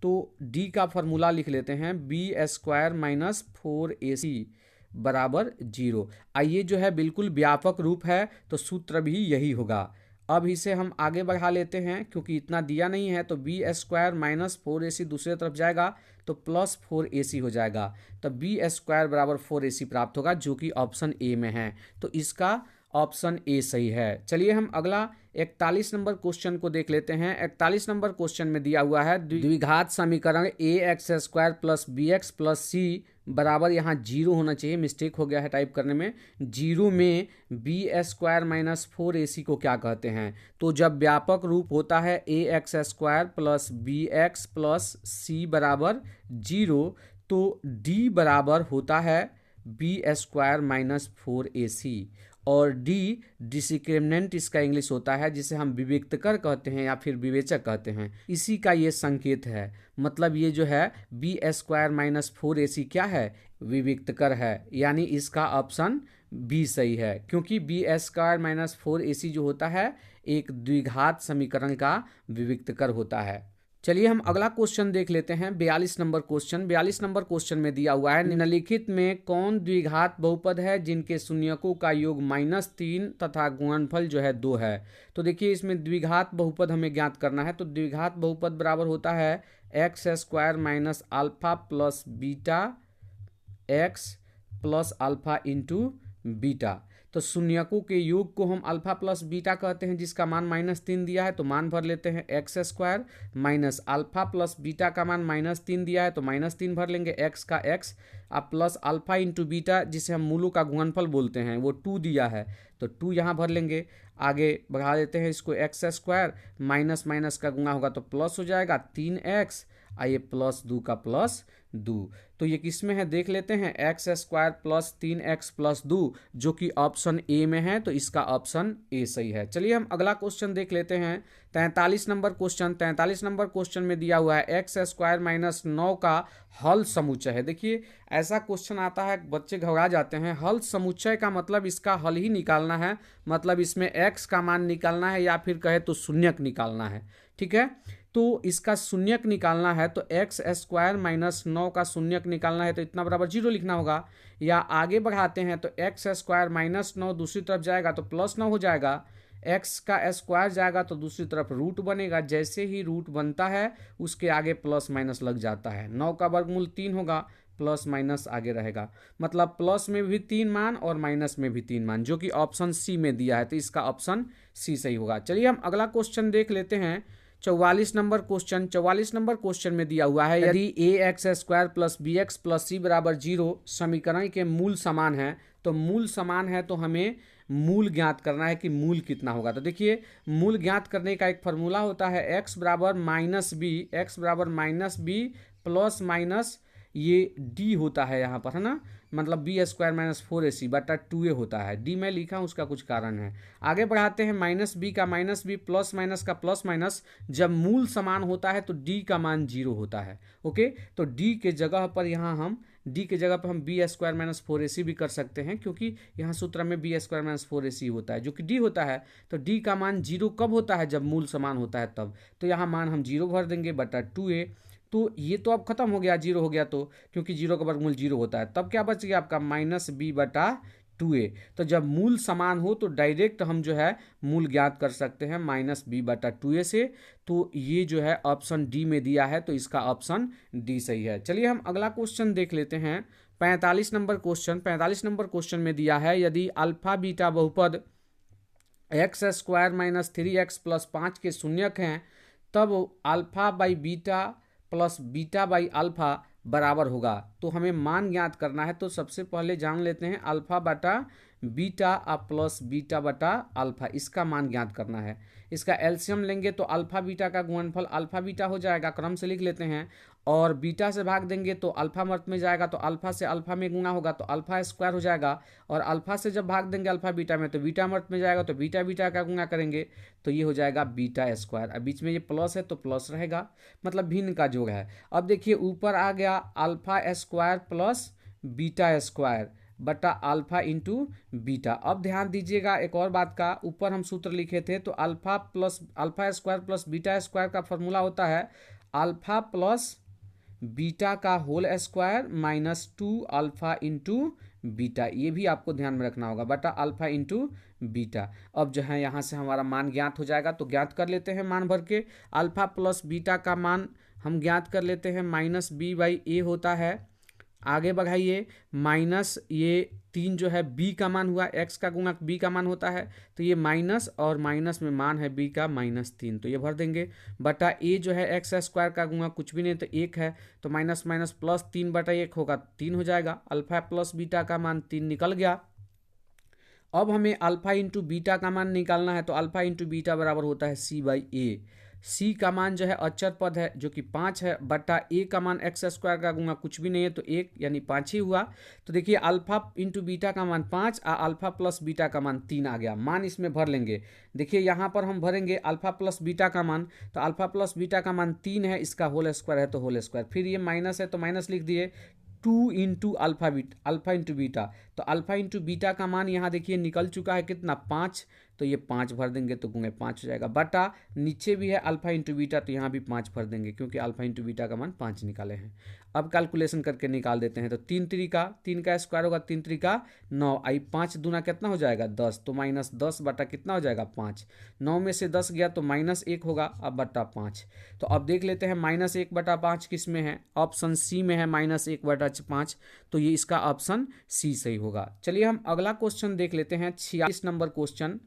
तो d का फॉर्मूला लिख लेते हैं बी स्क्वायर माइनस 4ac बराबर 0। आइए जो है बिल्कुल व्यापक रूप है तो सूत्र भी यही होगा। अब इसे हम आगे बढ़ा लेते हैं क्योंकि इतना दिया नहीं है, तो बी स्क्वायर माइनस 4ac दूसरे तरफ जाएगा तो प्लस 4ac हो जाएगा, तो बी स्क्वायर बराबर 4ac प्राप्त होगा जो कि ऑप्शन ए में है, तो इसका ऑप्शन ए सही है। चलिए हम अगला 41 नंबर क्वेश्चन को देख लेते हैं। 41 नंबर क्वेश्चन में दिया हुआ है द्विघात समीकरण ax square plus B X plus C बराबर, यहाँ 0 होना चाहिए, मिस्टेक हो गया है टाइप करने में। 0 में बी स्क्वायर माइनस 4ac को क्या कहते हैं, तो जब व्यापक रूप होता है ax square plus B X plus C बराबर 0 तो d बराबर होता है बी स्क्वायर माइनस 4ac, और d डिस्क्रिमिनेंट इसका इंग्लिश होता है जिसे हम विविक्तकर कहते हैं या फिर विवेचक कहते हैं, इसी का ये संकेत है। मतलब ये जो है बी स्क्वायर माइनस 4ac क्या है, विविक्तकर है, यानी इसका ऑप्शन बी सही है, क्योंकि बी स्क्वायर माइनस 4ac जो होता है एक द्विघात समीकरण का विविक्तकर होता है। चलिए हम अगला क्वेश्चन देख लेते हैं, 42 नंबर क्वेश्चन। 42 नंबर क्वेश्चन में दिया हुआ है निम्नलिखित में कौन द्विघात बहुपद है जिनके शून्यकों का योग -3 तथा गुणनफल जो है 2 है। तो देखिए इसमें द्विघात बहुपद हमें ज्ञात करना है, तो द्विघात बहुपद बराबर होता है x square minus alpha plus beta x plus alpha into beta. तो शून्यकों के योग को हम अल्फा प्लस बीटा कहते हैं जिसका मान -3 दिया है तो मान भर लेते हैं x square minus alpha plus beta का मान -3 दिया है तो -3 भर लेंगे, एक्स का एक्स, अब प्लस अल्फा इंटू बीटा जिसे हम मूलों का गुणनफल बोलते हैं वो 2 दिया है तो 2 यहाँ भर लेंगे। आगे बढ़ा देते हैं इसको, एक्स स्क्वायर माइनस माइनस का गुणा होगा तो प्लस हो जाएगा 3x, आइए प्लस 2 का प्लस 2, तो ये किस में है देख लेते हैं, x square plus 3x plus 2 जो कि ऑप्शन ए में है, तो इसका ऑप्शन ए सही है। चलिए हम अगला क्वेश्चन देख लेते हैं, 43 नंबर क्वेश्चन। 43 नंबर क्वेश्चन में दिया हुआ है एक्स स्क्वायर माइनस 9 का हल समुच्चय है। देखिए ऐसा क्वेश्चन आता है बच्चे घबरा जाते हैं, हल समुच्चय का मतलब इसका हल ही निकालना है, मतलब इसमें x का मान निकालना है या फिर कहे तो शून्यक निकालना है, ठीक है। तो इसका शून्यक निकालना है तो एक्स स्क्वायर माइनस 9 का शून्यक निकालना है तो इतना बराबर 0 लिखना होगा, या आगे बढ़ाते हैं तो एक्स स्क्वायर माइनस 9 दूसरी तरफ जाएगा तो प्लस 9 हो जाएगा, एक्स का स्क्वायर जाएगा तो दूसरी तरफ रूट बनेगा, जैसे ही रूट बनता है उसके आगे प्लस माइनस लग जाता है, 9 का वर्गमूल 3 होगा, प्लस माइनस आगे रहेगा, मतलब प्लस में भी 3 मान और माइनस में भी 3 मान जो कि ऑप्शन सी में दिया है, तो इसका ऑप्शन सी सही होगा। चलिए हम अगला क्वेश्चन देख लेते हैं, 44 नंबर क्वेश्चन। 44 नंबर क्वेश्चन में दिया हुआ है यदि A X square plus B X plus C बराबर 0 समीकरण के मूल समान है, तो मूल समान है तो हमें मूल ज्ञात करना है कि मूल कितना होगा। तो देखिए मूल ज्ञात करने का एक फार्मूला होता है एक्स बराबर माइनस बी, एक्स बराबर माइनस बी प्लस माइनस ये डी होता है यहाँ पर, है ना, मतलब बी स्क्वायर माइनस 4ac बटा 2a होता है, डी मैं लिखा हूँ उसका कुछ कारण है। आगे बढ़ाते हैं, माइनस बी का माइनस बी प्लस माइनस का प्लस माइनस, जब मूल समान होता है तो डी का मान 0 होता है, ओके। तो डी के जगह पर यहाँ हम डी के जगह पर हम बी स्क्वायर माइनस 4ac भी कर सकते हैं, क्योंकि यहाँ सूत्र में बी स्क्वायर माइनस 4ac होता है जो कि डी होता है। तो डी का मान 0 कब होता है, जब मूल समान होता है तब। तो यहाँ मान हम 0 भर देंगे बटा 2a। तो ये तो अब खत्म हो गया, 0 हो गया तो, क्योंकि 0 का वर्गमूल 0 होता है। तब क्या बच गया आपका माइनस बी बटा 2a। तो जब मूल समान हो तो डायरेक्ट हम जो है मूल ज्ञात कर सकते हैं माइनस बी बटा 2a से। तो ये जो है ऑप्शन डी में दिया है, तो इसका ऑप्शन डी सही है। चलिए हम अगला क्वेश्चन देख लेते हैं। 45 नंबर क्वेश्चन। 45 नंबर क्वेश्चन में दिया है यदि अल्फा बीटा बहुपद x square minus 3x plus 5 के शून्यक हैं तब alpha by beta plus beta by alpha बराबर होगा। तो हमें मान ज्ञात करना है। तो सबसे पहले जान लेते हैं अल्फा बटा बीटा प्लस बीटा बटा अल्फा, इसका मान ज्ञात करना है। इसका एलसीएम लेंगे तो अल्फा बीटा का गुणनफल अल्फा बीटा हो जाएगा, क्रम से लिख लेते हैं। और बीटा से भाग देंगे तो अल्फा मर्त में जाएगा, तो अल्फा से अल्फा में गुणा होगा तो अल्फा स्क्वायर हो जाएगा। और अल्फा से जब भाग देंगे अल्फा बीटा में तो बीटा मर्त में जाएगा, तो बीटा बीटा का गुणा करेंगे तो ये हो जाएगा बीटा स्क्वायर। अब बीच में ये प्लस है तो प्लस रहेगा, मतलब भिन्न का जोड़ है। अब देखिए ऊपर आ गया alpha square plus beta square बटा अल्फा इंटू बीटा। अब ध्यान दीजिएगा एक और बात का, ऊपर हम सूत्र लिखे थे तो alpha square plus beta square का फॉर्मूला होता है अल्फा प्लस बीटा का whole square minus 2 alpha into beta. ये भी आपको ध्यान में रखना होगा, बटा अल्फा इंटू बीटा। अब जो है यहाँ से हमारा मान ज्ञात हो जाएगा, तो ज्ञात कर लेते हैं मान भर के। अल्फा प्लस बीटा का मान हम ज्ञात कर लेते हैं माइनस बी बाई ए होता है। आगे बढ़ाइए, माइनस ये 3 जो है बी का मान हुआ, एक्स का गुणक बी का मान होता है, तो ये माइनस और माइनस में मान है बी का -3, तो ये भर देंगे। बटा ए जो है एक्स स्क्वायर का गुणक कुछ भी नहीं तो 1 है, तो माइनस माइनस प्लस 3 बटा 1 होगा 3 हो जाएगा। अल्फा प्लस बीटा का मान 3 निकल गया। अब हमें अल्फा इंटू बीटा का मान निकालना है, तो अल्फा इंटू बीटा बराबर होता है सी बाई ए। सी का मान जो है अचर पद है जो कि 5 है, बटा ए का मान एक्स स्क्वायर का गुणा कुछ भी नहीं है तो 1 यानी 5 ही हुआ। तो देखिए अल्फा इंटू बीटा का मान 5 और अल्फा प्लस बीटा का मान 3 आ गया। मान इसमें भर लेंगे। देखिए यहाँ पर हम भरेंगे अल्फा प्लस बीटा का मान, तो अल्फा प्लस बीटा का मान 3 है, इसका होल स्क्वायर है तो होल स्क्वायर, फिर ये माइनस है तो माइनस लिख दिए। 2 इंटू अल्फा इंटू बीटा, तो अल्फा इंटू बीटा का मान यहाँ देखिए निकल चुका है कितना 5, तो ये 5 भर देंगे तो गुणे 5 हो जाएगा। बटा नीचे भी है अल्फा इंटू बीटा, तो यहाँ भी 5 भर देंगे क्योंकि अल्फा इंटू बीटा का मान 5 निकाले हैं। अब कैलकुलेशन करके निकाल देते हैं, तो 3 का स्क्वायर होगा 3 का 9, आई 5 दूना कितना हो जाएगा 10, तो माइनस 10 बटा कितना हो जाएगा 5। 9 में से 10 गया तो -1 होगा, अब बटा 5। तो अब देख लेते हैं -1 बटा 5 किस में है, ऑप्शन सी में है -1 बटा 5, तो ये इसका ऑप्शन सी सही होगा। चलिए हम अगला क्वेश्चन देख लेते हैं। 46 नंबर क्वेश्चन।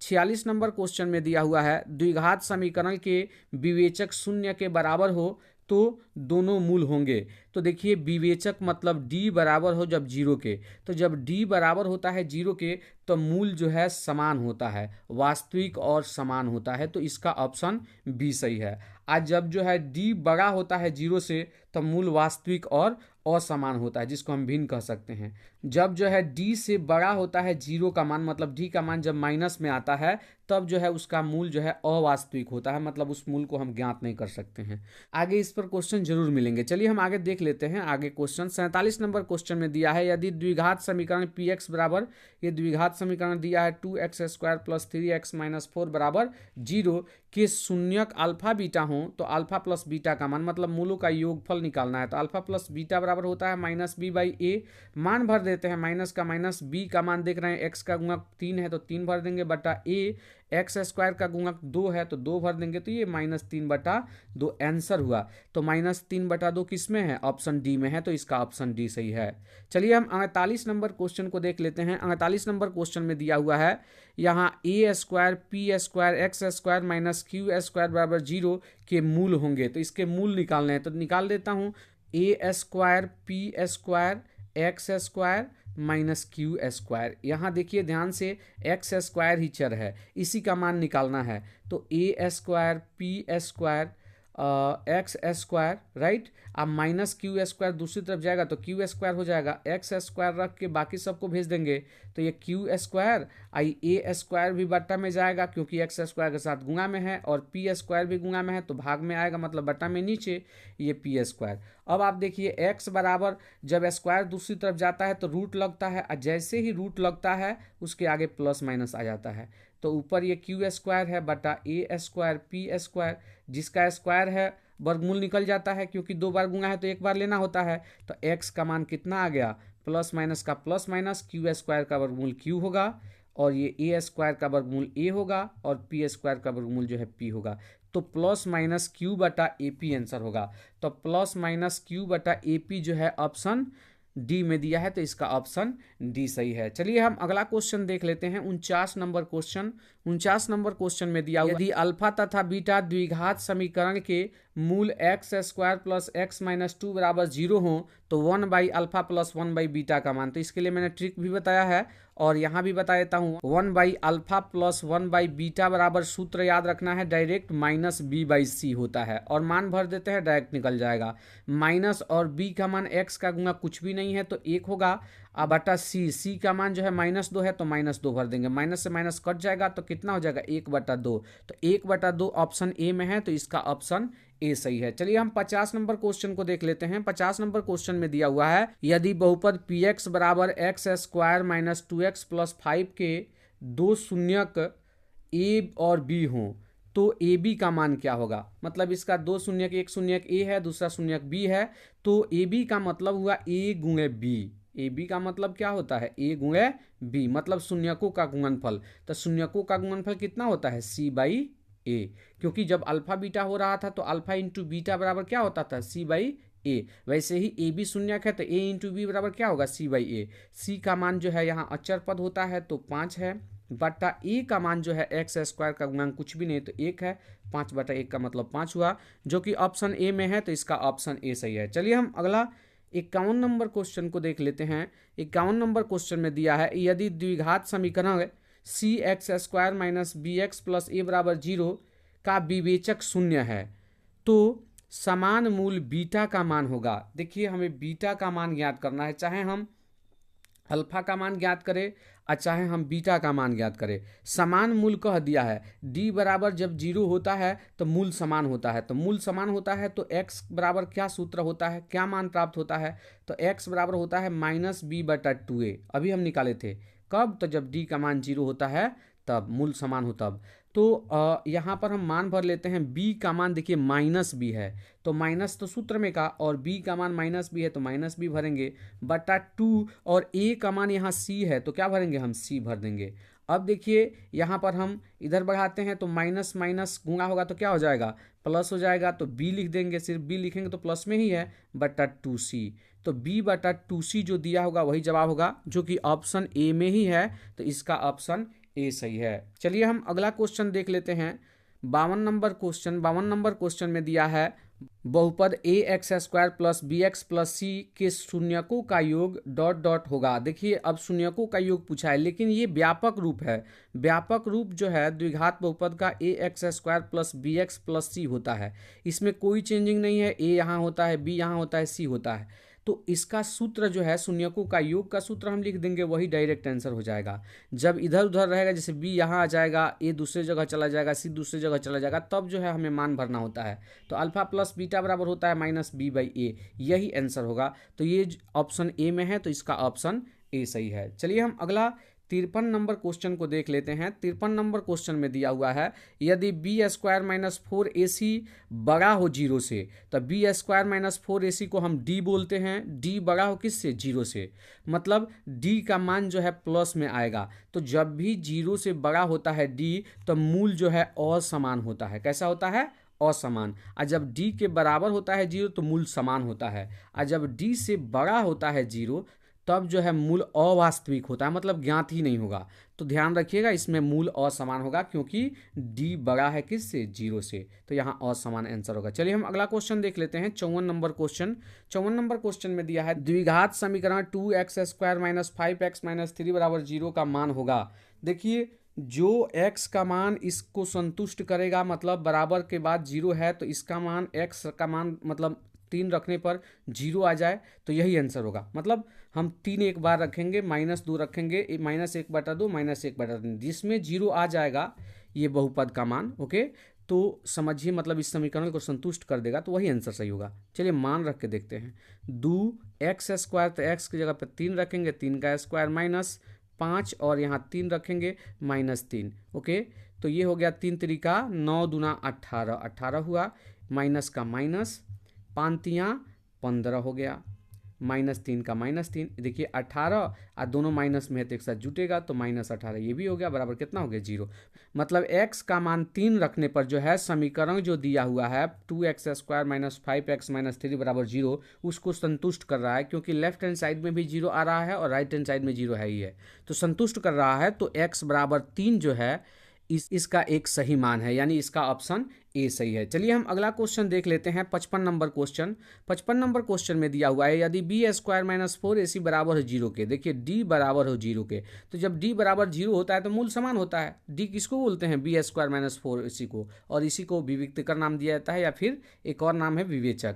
46 नंबर क्वेश्चन में दिया हुआ है द्विघात समीकरण के विवेचक शून्य के बराबर हो तो दोनों मूल होंगे। तो देखिए विवेचक मतलब d बराबर हो जब 0 के, तो जब d बराबर होता है 0 के तो मूल जो है समान होता है, वास्तविक और समान होता है, तो इसका ऑप्शन बी सही है। आज जब जो है d बड़ा होता है 0 से तो मूल वास्तविक और असमान होता है, जिसको हम भिन्न कह सकते हैं। जब जो है d से बड़ा होता है 0 का मान, मतलब d का मान जब माइनस में आता है तब जो है उसका मूल जो है अवास्तविक होता है, मतलब उस मूल को हम ज्ञात नहीं कर सकते हैं। आगे इस पर क्वेश्चन जरूर मिलेंगे। चलिए हम आगे देख लेते हैं। आगे क्वेश्चन 47 नंबर क्वेश्चन में दिया है यदि द्विघात समीकरण px बराबर, ये द्विघात समीकरण दिया है 2x square plus 3x minus 4 बराबर 0 के शून्यक अल्फा बीटा हो तो अल्फा प्लस बीटा का मान, मतलब मूलों का योगफल निकालना है, तो अल्फा प्लस बीटा बराबर होता है माइनस बी बाई ए। मान भर देते हैं, माइनस का माइनस, बी का मान देख रहे हैं एक्स का गुणक 3 है तो 3 भर देंगे, बटा ए एक्स स्क्वायर का गुणक 2 है तो 2 भर देंगे, तो ये -3 बटा 2 आंसर हुआ। तो -3 बटा 2 किस में है, ऑप्शन डी में है, तो इसका ऑप्शन डी सही है। चलिए हम 48 नंबर क्वेश्चन को देख लेते हैं। 48 नंबर क्वेश्चन में दिया हुआ है यहाँ A square P square X square minus Q square बराबर 0 के मूल होंगे, तो इसके मूल निकालने हैं, तो निकाल देता हूँ। A square P square X square minus Q square, यहाँ देखिए ध्यान से एक्स स्क्वायर ही चर है, इसी का मान निकालना है, तो A square P square X square, right. अब माइनस क्यू स्क्वायर दूसरी तरफ जाएगा तो क्यू स्क्वायर हो जाएगा, एक्स स्क्वायर रख के बाकी सबको भेज देंगे तो ये क्यू स्क्वायर, आई ए स्क्वायर भी बट्टा में जाएगा क्योंकि एक्स स्क्वायर के साथ गुणा में है, और पी स्क्वायर भी गुणा में है तो भाग में आएगा, मतलब बट्टा में नीचे ये पी स्क्वायर। अब आप देखिए एक्स बराबर जब स्क्वायर दूसरी तरफ जाता है तो रूट लगता है, और जैसे ही रूट लगता है उसके आगे प्लस माइनस आ जाता है, तो ऊपर ये क्यू स्क्वायर है बटा ए स्क्वायर पी स्क्वायर, जिसका स्क्वायर है वर्गमूल निकल जाता है क्योंकि दो बार गुणा है तो एक बार लेना होता है, तो x का मान कितना आ गया, प्लस माइनस का प्लस माइनस, क्यू स्क्वायर का वर्गमूल q होगा, और ये ए स्क्वायर का वर्गमूल a होगा, और पी स्क्वायर का वर्गमूल जो है p होगा, तो प्लस माइनस क्यू बटा ए पी आंसर होगा। तो प्लस माइनस क्यू बटा ए पी जो है ऑप्शन डी में दिया है, तो इसका ऑप्शन डी सही है। चलिए हम अगला क्वेश्चन देख लेते हैं, 49 नंबर क्वेश्चन। 49 नंबर क्वेश्चन में दिया हुआ, यदि अल्फा तथा बीटा द्विघात समीकरण के मूल x square plus x minus two बराबर 0 हो तो 1/अल्फा प्लस 1/बीटा का मान, तो इसके लिए मैंने ट्रिक भी बताया है और यहाँ भी बता देता हूँ। 1/अल्फा प्लस 1/बीटा बराबर सूत्र याद रखना है, डायरेक्ट माइनस b/c होता है, और मान भर देते हैं डायरेक्ट निकल जाएगा। माइनस और b का मान x का गुणा कुछ भी नहीं है तो 1 होगा, अब बटा c का मान जो है -2 है तो -2 भर देंगे, माइनस से माइनस कट जाएगा तो कितना हो जाएगा 1/2, तो 1/2 ऑप्शन ए में है, तो इसका ऑप्शन ए सही है। चलिए हम 50 नंबर क्वेश्चन को देख लेते हैं। 50 नंबर क्वेश्चन में दिया हुआ है, यदि बहुपद पी एक्स बराबर x square minus 2x plus 5 के दो शून्यक ए और बी हों तो ए बी का मान क्या होगा। मतलब इसका दो शून्यक, एक शून्यक ए है दूसरा शून्यक बी है, तो ए बी का मतलब हुआ ए गुणे बी। ए बी का मतलब क्या होता है, ए गुणे बी, मतलब शून्यकों का गुणनफल। तो शून्यकों का गुणनफल कितना होता है, c/a, क्योंकि जब अल्फा बीटा हो रहा था तो अल्फा इंटू बीटा बराबर क्या होता था, c/a। वैसे ही ए बी शून्यक है तो a इंटू बी बराबर क्या होगा, c/a। c का मान जो है यहाँ अचर पद होता है तो 5 है, बटा ए का मान जो है एक्स स्क्वायर का गुणांक कुछ भी नहीं तो 1 है, 5/1 का मतलब 5 हुआ, जो कि ऑप्शन ए में है, तो इसका ऑप्शन ए सही है। चलिए हम अगला 51 नंबर क्वेश्चन को देख लेते हैं। 51 नंबर क्वेश्चन में दिया है, यदि द्विघात समीकरण C X square minus B X plus A बराबर 0 का विवेचक शून्य है तो समान मूल बीटा का मान होगा। देखिए हमें बीटा का मान ज्ञात करना है, चाहे हम अल्फा का मान ज्ञात करें और चाहे हम बीटा का मान ज्ञात करें। समान मूल कह दिया है, d बराबर जब 0 होता है तो मूल समान होता है, तो मूल समान होता है तो x बराबर क्या सूत्र होता है, क्या मान प्राप्त होता है, तो x बराबर होता है -b/2a। अभी हम निकाले थे कब, तो जब d का मान 0 होता है तब, मूल समान हो तब। तो यहाँ पर हम मान भर लेते हैं, b का मान देखिए -b है तो माइनस तो सूत्र में का, और b का मान -b है तो -b भरेंगे, बटा 2, और a का मान यहाँ c है तो क्या भरेंगे हम, c भर देंगे। अब देखिए यहाँ पर हम इधर बढ़ाते हैं तो माइनस माइनस गुणा होगा तो क्या हो जाएगा, प्लस हो जाएगा, तो b लिख देंगे, सिर्फ b लिखेंगे तो प्लस में ही है, बटा 2c, तो b/2c जो दिया होगा वही जवाब होगा, जो कि ऑप्शन ए में ही है, तो इसका ऑप्शन ए सही है। चलिए हम अगला क्वेश्चन देख लेते हैं। 52 नंबर क्वेश्चन। 52 नंबर क्वेश्चन में दिया है, बहुपद A X square plus B X plus C के शून्यकों का योग ... होगा। देखिए अब शून्यकों का योग पूछा है, लेकिन ये व्यापक रूप है। व्यापक रूप जो है द्विघात बहुपद का A X square plus B X plus C होता है, इसमें कोई चेंजिंग नहीं है, ए यहाँ होता है, बी यहाँ होता है, सी होता है, तो इसका सूत्र जो है शून्यकों का योग का सूत्र हम लिख देंगे, वही डायरेक्ट आंसर हो जाएगा। जब इधर उधर रहेगा, जैसे बी यहाँ आ जाएगा, ए दूसरे जगह चला जाएगा, सी दूसरे जगह चला जाएगा, तब जो है हमें मान भरना होता है, तो अल्फा प्लस बीटा बराबर होता है -b/a, यही आंसर होगा। तो ये ऑप्शन ए में है, तो इसका ऑप्शन ए सही है। चलिए हम अगला 53 नंबर क्वेश्चन को देख लेते हैं। 53 नंबर क्वेश्चन में दिया हुआ है, यदि बी स्क्वायर माइनस 4ac बड़ा हो 0 से, तो बी स्क्वायर माइनस 4ac को हम d बोलते हैं। d बड़ा हो किससे, 0 से, मतलब d का मान जो है प्लस में आएगा, तो जब भी 0 से बड़ा होता है d तो मूल जो है असमान होता है। कैसा होता है, असमान। और जब d के बराबर होता है 0 तो मूल समान होता है, और जब d से बड़ा होता है 0 तब जो है मूल अवास्तविक होता है, मतलब ज्ञात ही नहीं होगा। तो ध्यान रखिएगा, इसमें मूल असमान होगा क्योंकि d बड़ा है किससे, 0 से, तो यहाँ असमान आंसर होगा। चलिए हम अगला क्वेश्चन देख लेते हैं। 54 नंबर क्वेश्चन। 54 नंबर क्वेश्चन में दिया है, द्विघात समीकरण 2x square minus 5x minus 3 बराबर 0 का मान होगा। देखिए जो x का मान इसको संतुष्ट करेगा, मतलब बराबर के बाद जीरो है तो इसका मान x का मान मतलब 3 रखने पर जीरो आ जाए, तो यही आंसर होगा। मतलब हम 3 एक बार रखेंगे, -2 रखेंगे, -1/2 -1/3, जिसमें जीरो आ जाएगा ये बहुपद का मान। ओके, तो समझिए मतलब इस समीकरण को संतुष्ट कर देगा, तो वही आंसर सही होगा। चलिए मान रख के देखते हैं। 2x², तो x की जगह पर 3 रखेंगे, 3 का स्क्वायर -5, और यहाँ 3 रखेंगे -3। ओके, तो ये हो गया 3 त्रिका 9 दूना 18, 18 हुआ, माइनस का माइनस, 5 तियाँ 15 हो गया, -3 का -3, देखिए 18 और दोनों माइनस में है तो एक साथ जुटेगा, तो -18 ये भी हो गया, बराबर कितना हो गया 0। मतलब x का मान 3 रखने पर जो है समीकरण जो दिया हुआ है 2x² - 5x - 3 = 0, उसको संतुष्ट कर रहा है, क्योंकि लेफ्ट हैंड साइड में भी 0 आ रहा है और राइट हैंड साइड में 0 है ही है, तो संतुष्ट कर रहा है। तो x = 3 जो है इसका एक सही मान है, यानी इसका ऑप्शन ए सही है। चलिए हम अगला क्वेश्चन देख लेते हैं, 55 नंबर क्वेश्चन। 55 नंबर क्वेश्चन में दिया हुआ है यदि b² - 4ac बराबर हो 0 के। देखिए d बराबर हो 0 के, तो जब d बराबर 0 होता है तो मूल समान होता है। d किसको बोलते हैं? b² - 4ac को, और इसी को विविक्तकर नाम दिया जाता है, या फिर एक और नाम है विवेचक।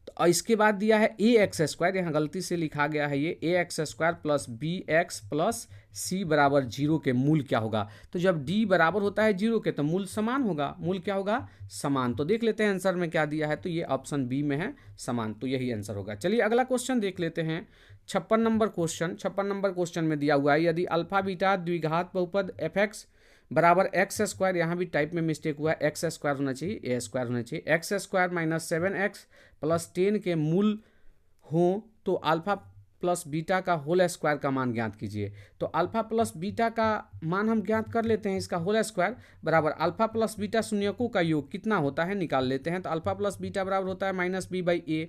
तो इसके बाद दिया है ax², यहाँ गलती से लिखा गया है ये ax² plus bx plus c बराबर 0 के मूल क्या होगा? तो जब d बराबर होता है 0 के तो मूल समान होगा। मूल क्या होगा? समान। तो देख लेते हैं आंसर में क्या दिया है, तो ये ऑप्शन बी में है समान, तो यही आंसर होगा। चलिए अगला क्वेश्चन देख लेते हैं, 56 नंबर क्वेश्चन। 56 नंबर क्वेश्चन में दिया हुआ है यदि अल्फा बीटा द्विघात बहुपद fx बराबर x², यहाँ भी टाइप में मिस्टेक हुआ है, x² होना चाहिए, a² होना चाहिए, x² - 7x प्लस 10 के मूल हो तो अल्फा प्लस बीटा का होल स्क्वायर का मान ज्ञात कीजिए। तो अल्फा प्लस बीटा का मान हम ज्ञात कर लेते हैं, इसका होल स्क्वायर बराबर अल्फा प्लस बीटा शून्यकों का योग कितना होता है निकाल लेते हैं। तो अल्फा प्लस बीटा बराबर होता है -b/a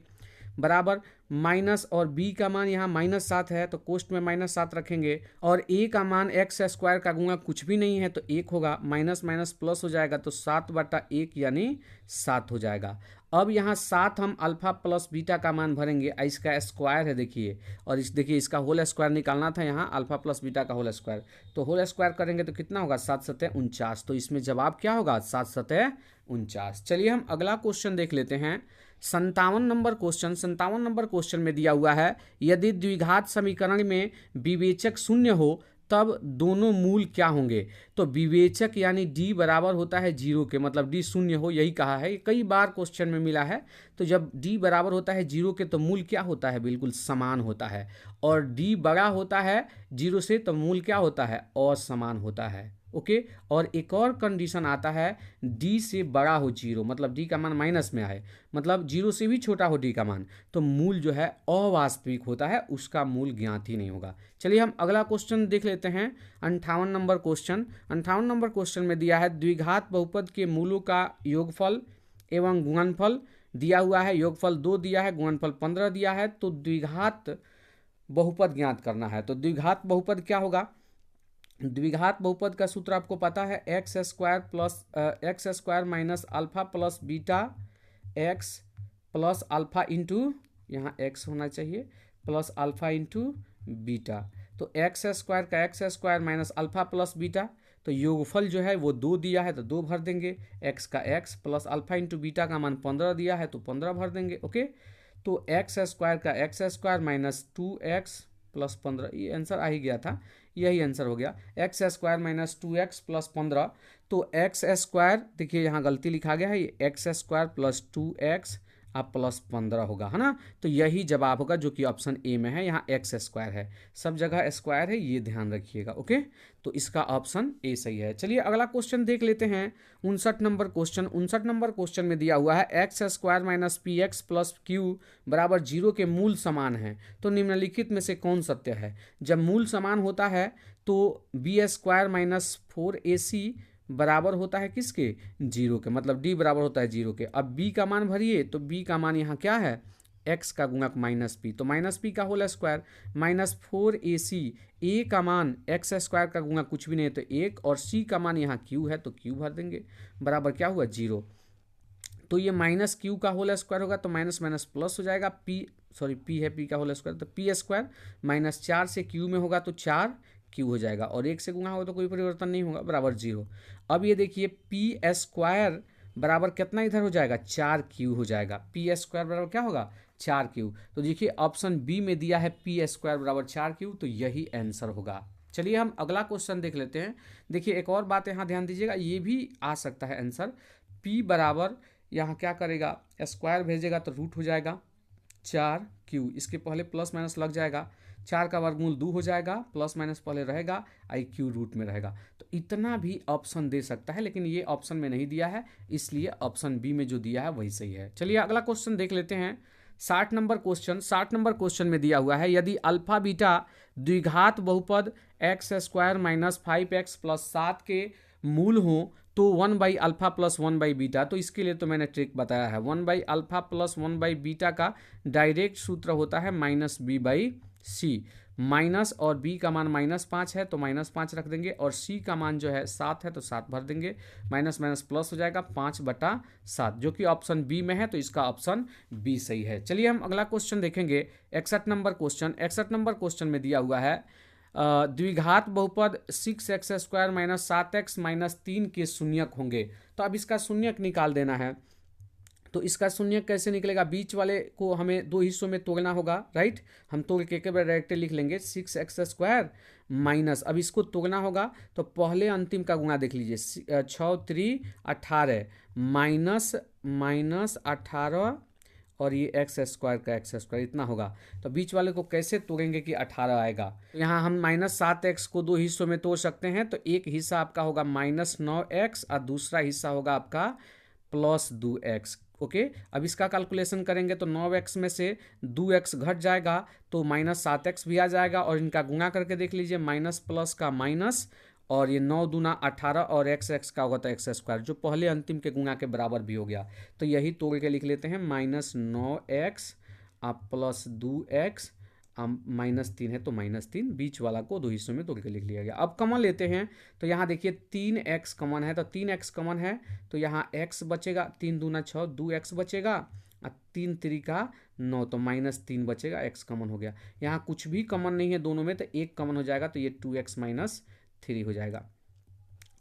बराबर माइनस, और b का मान यहाँ -7 है तो कोष्ट में -7 रखेंगे, और a का मान x² का गुणा कुछ भी नहीं है तो 1 होगा, माइनस माइनस प्लस हो जाएगा तो 7/1 यानी 7 हो जाएगा। अब यहाँ 7 हम अल्फा प्लस बीटा का मान भरेंगे, इसका स्क्वायर है देखिए, और इस देखिए इसका होल स्क्वायर निकालना था यहाँ, अल्फा प्लस बीटा का होल स्क्वायर, तो होल स्क्वायर करेंगे तो कितना होगा 7×7 = 49, तो इसमें जवाब क्या होगा 7×7 = 49। चलिए हम अगला क्वेश्चन देख लेते हैं, 57 नंबर क्वेश्चन। 57 नंबर क्वेश्चन में दिया हुआ है यदि द्विघात समीकरण में विवेचक शून्य हो तब दोनों मूल क्या होंगे? तो विवेचक यानी d बराबर होता है 0 के, मतलब d शून्य हो, यही कहा है, कई बार क्वेश्चन में मिला है। तो जब d बराबर होता है 0 के तो मूल क्या होता है? बिल्कुल समान होता है, और d बड़ा होता है 0 से तो मूल क्या होता है? असमान होता है। ओके, और एक और कंडीशन आता है d से बड़ा हो 0, मतलब d का मान माइनस में आए, मतलब 0 से भी छोटा हो d का मान, तो मूल जो है अवास्तविक होता है, उसका मूल ज्ञात ही नहीं होगा। चलिए हम अगला क्वेश्चन देख लेते हैं, 58 नंबर क्वेश्चन। 58 नंबर क्वेश्चन में दिया है द्विघात बहुपद के मूलों का योगफल एवं गुणनफल दिया हुआ है, योगफल 2 दिया है, गुणनफल 15 दिया है, तो द्विघात बहुपद ज्ञात करना है। तो द्विघात बहुपद क्या होगा? द्विघात बहुपद का सूत्र आपको पता है, x² minus alpha plus beta x plus alpha into, यहाँ x होना चाहिए, प्लस अल्फा इंटू बीटा। तो x² का x² minus alpha plus beta, तो योगफल जो है वो 2 दिया है तो 2 भर देंगे, x का x plus alpha into beta का मान 15 दिया है तो 15 भर देंगे। ओके, तो x² का x² माइनस 2x प्लस 15, ये आंसर आ ही गया था, यही आंसर हो गया, x² माइनस 2x प्लस 15। तो x² देखिए यहाँ गलती लिखा गया है, ये x² प्लस 2x अब प्लस 15 होगा, है ना। तो यही जवाब होगा जो कि ऑप्शन ए में है, यहाँ x² है, सब जगह स्क्वायर है, ये ध्यान रखिएगा। ओके, तो इसका ऑप्शन ए सही है। चलिए अगला क्वेश्चन देख लेते हैं, 59 नंबर क्वेश्चन। 59 नंबर क्वेश्चन में दिया हुआ है x² minus px plus q बराबर 0 के मूल समान है, तो निम्नलिखित में से कौन सत्य है? जब मूल समान होता है तो b² माइनस 4ac बराबर होता है किसके? 0 के, मतलब d बराबर होता है 0 के। अब b का मान भरिए, तो b का मान यहाँ क्या है? x का गुणक -p, तो -p का whole square minus 4ac, a का मान x² का गुणक कुछ भी नहीं है तो 1, और c का मान यहाँ q है तो q भर देंगे, बराबर क्या हुआ 0। तो ये -q का होल स्क्वायर होगा तो माइनस माइनस प्लस हो जाएगा, p है p का होल स्क्वायर, तो p² -4 से q में होगा तो 4, क्यू हो जाएगा, और 1 से गुणा होगा तो कोई परिवर्तन नहीं होगा, बराबर 0। अब ये देखिए पी स्क्वायर बराबर कितना इधर हो जाएगा, 4Q हो जाएगा। पी स्क्वायर बराबर क्या होगा, 4Q। तो देखिए ऑप्शन बी में दिया है पी स्क्वायर बराबर 4Q, तो यही आंसर होगा। चलिए हम अगला क्वेश्चन देख लेते हैं। देखिए एक और बात यहाँ ध्यान दीजिएगा, ये भी आ सकता है आंसर। P बराबर यहाँ क्या करेगा, स्क्वायर भेजेगा तो रूट हो जाएगा 4Q, इसके पहले प्लस माइनस लग जाएगा, 4 का वर्गमूल 2 हो जाएगा, प्लस माइनस पहले रहेगा, IQ रूट में रहेगा। तो इतना भी ऑप्शन दे सकता है, लेकिन ये ऑप्शन में नहीं दिया है, इसलिए ऑप्शन बी में जो दिया है वही सही है। चलिए अगला क्वेश्चन देख लेते हैं। 60 नंबर क्वेश्चन में दिया हुआ है, यदि अल्फा बीटा द्विघात बहुपद x square minus 5x plus 7 के मूल हो तो 1/α प्लस 1/बीटा। तो इसके लिए तो मैंने ट्रिक बताया है, 1/α प्लस 1/बीटा का डायरेक्ट सूत्र होता है -b/c। माइनस और b का मान -5 है तो -5 रख देंगे, और c का मान जो है 7 है तो 7 भर देंगे, माइनस माइनस प्लस हो जाएगा 5/7, जो कि ऑप्शन बी में है, तो इसका ऑप्शन बी सही है। चलिए हम अगला क्वेश्चन देखेंगे। 61 नंबर क्वेश्चन में दिया हुआ है, द्विघात बहुपद 6x square minus 7x minus 3 के शून्यक होंगे। तो अब इसका शून्यक निकाल देना है। तो इसका शून्यक कैसे निकलेगा, बीच वाले को हमें 2 हिस्सों में तोड़ना होगा, राइट। हम तोड़ के बार डायरेक्ट लिख लेंगे 6x स्क्वायर माइनस, अब इसको तोड़ना होगा तो पहले अंतिम का गुणा देख लीजिए, 6 3 18 माइनस 18 और ये एक्स स्क्वायर इतना होगा। तो बीच वाले को कैसे तोड़ेंगे कि 18 आएगा। तो यहाँ हम -7x को 2 हिस्सों में तोड़ सकते हैं। तो एक हिस्सा आपका होगा -9x और दूसरा हिस्सा होगा आपका +2x। ओके, अब इसका कैलकुलेशन करेंगे तो 9x में से 2x घट जाएगा तो -7x भी आ जाएगा, और इनका गुणा करके देख लीजिए, माइनस प्लस का माइनस, और ये 9 दूना 18 और x का होगा तो x स्क्वायर, जो पहले अंतिम के गुणा के बराबर भी हो गया। तो यही तोड़ के लिख लेते हैं, -9x प्लस 2x -3 है तो -3, बीच वाला को 2 हिस्सों में तोड़ के लिख लिया गया। अब कॉमन लेते हैं तो यहाँ देखिए 3x कॉमन है, तो 3x कॉमन है तो यहाँ x बचेगा, 3 दूना 6 2x बचेगा, और 3 3 का 9 तो -3 बचेगा, x कॉमन हो गया। यहाँ कुछ भी कॉमन नहीं है दोनों में, तो एक कॉमन हो जाएगा, तो ये 2x - 3 हो जाएगा।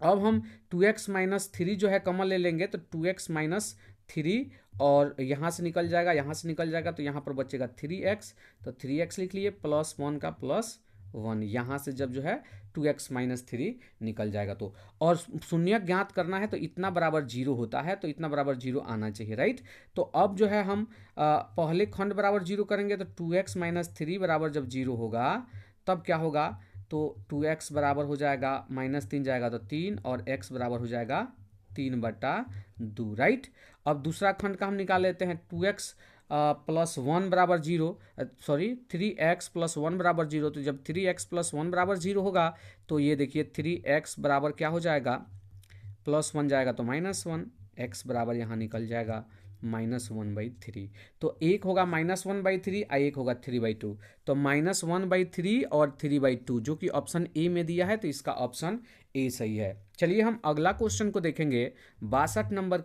अब हम 2x - 3 जो है कॉमन ले लेंगे, तो 2x - 3 और यहाँ से निकल जाएगा, यहाँ से निकल जाएगा, तो यहाँ पर बचेगा 3x, तो 3x लिख लिए, +1 का +1, यहाँ से जब जो है 2x - 3 निकल जाएगा। तो और शून्यक ज्ञात करना है तो इतना बराबर 0 होता है, तो इतना बराबर 0 आना चाहिए, राइट। तो अब जो है हम पहले खंड बराबर 0 करेंगे, तो 2x - 3 बराबर जब 0 होगा तब क्या होगा, तो 2x बराबर हो जाएगा, -3 जाएगा तो 3, और x बराबर हो जाएगा 3/2, राइट। अब दूसरा खंड का हम निकाल लेते हैं, 2x + 1 बराबर 0, सॉरी 3x + 1 बराबर 0। तो जब 3x + 1 बराबर 0 होगा तो ये देखिए 3x बराबर क्या हो जाएगा, +1 जाएगा तो -1, x बराबर यहाँ निकल जाएगा -1/3। तो एक होगा -1/3 और एक होगा 3/2, तो -1/3 और 3/2, जो कि ऑप्शन ए में दिया है, तो इसका ऑप्शन ए सही है। चलिए हम अगला क्वेश्चन को देखेंगे। 62 नंबर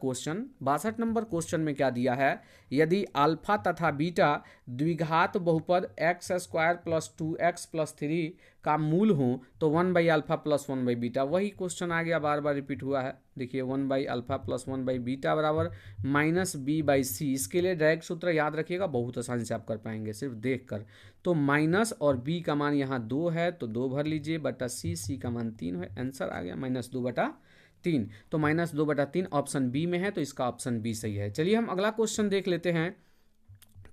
क्वेश्चन में क्या दिया है, यदि अल्फा तथा बीटा द्विघात बहुपद x स्क्वायर + 2x + 3 का मूल हो तो 1/α + 1/बीटा। वही क्वेश्चन आ गया, बार बार रिपीट हुआ है। देखिए 1/α + 1/बीटा बराबर -b/c। इसके लिए डायरेक्ट सूत्र याद रखिएगा, बहुत आसानी से आप कर पाएंगे सिर्फ देख कर। तो माइनस और b का मान यहाँ 2 है तो 2 भर लीजिए, बटा c का मान 3 है, आंसर आ गया -2/3। तो -2/3 ऑप्शन बी में है, तो इसका ऑप्शन बी सही है। चलिए हम अगला क्वेश्चन देख लेते हैं।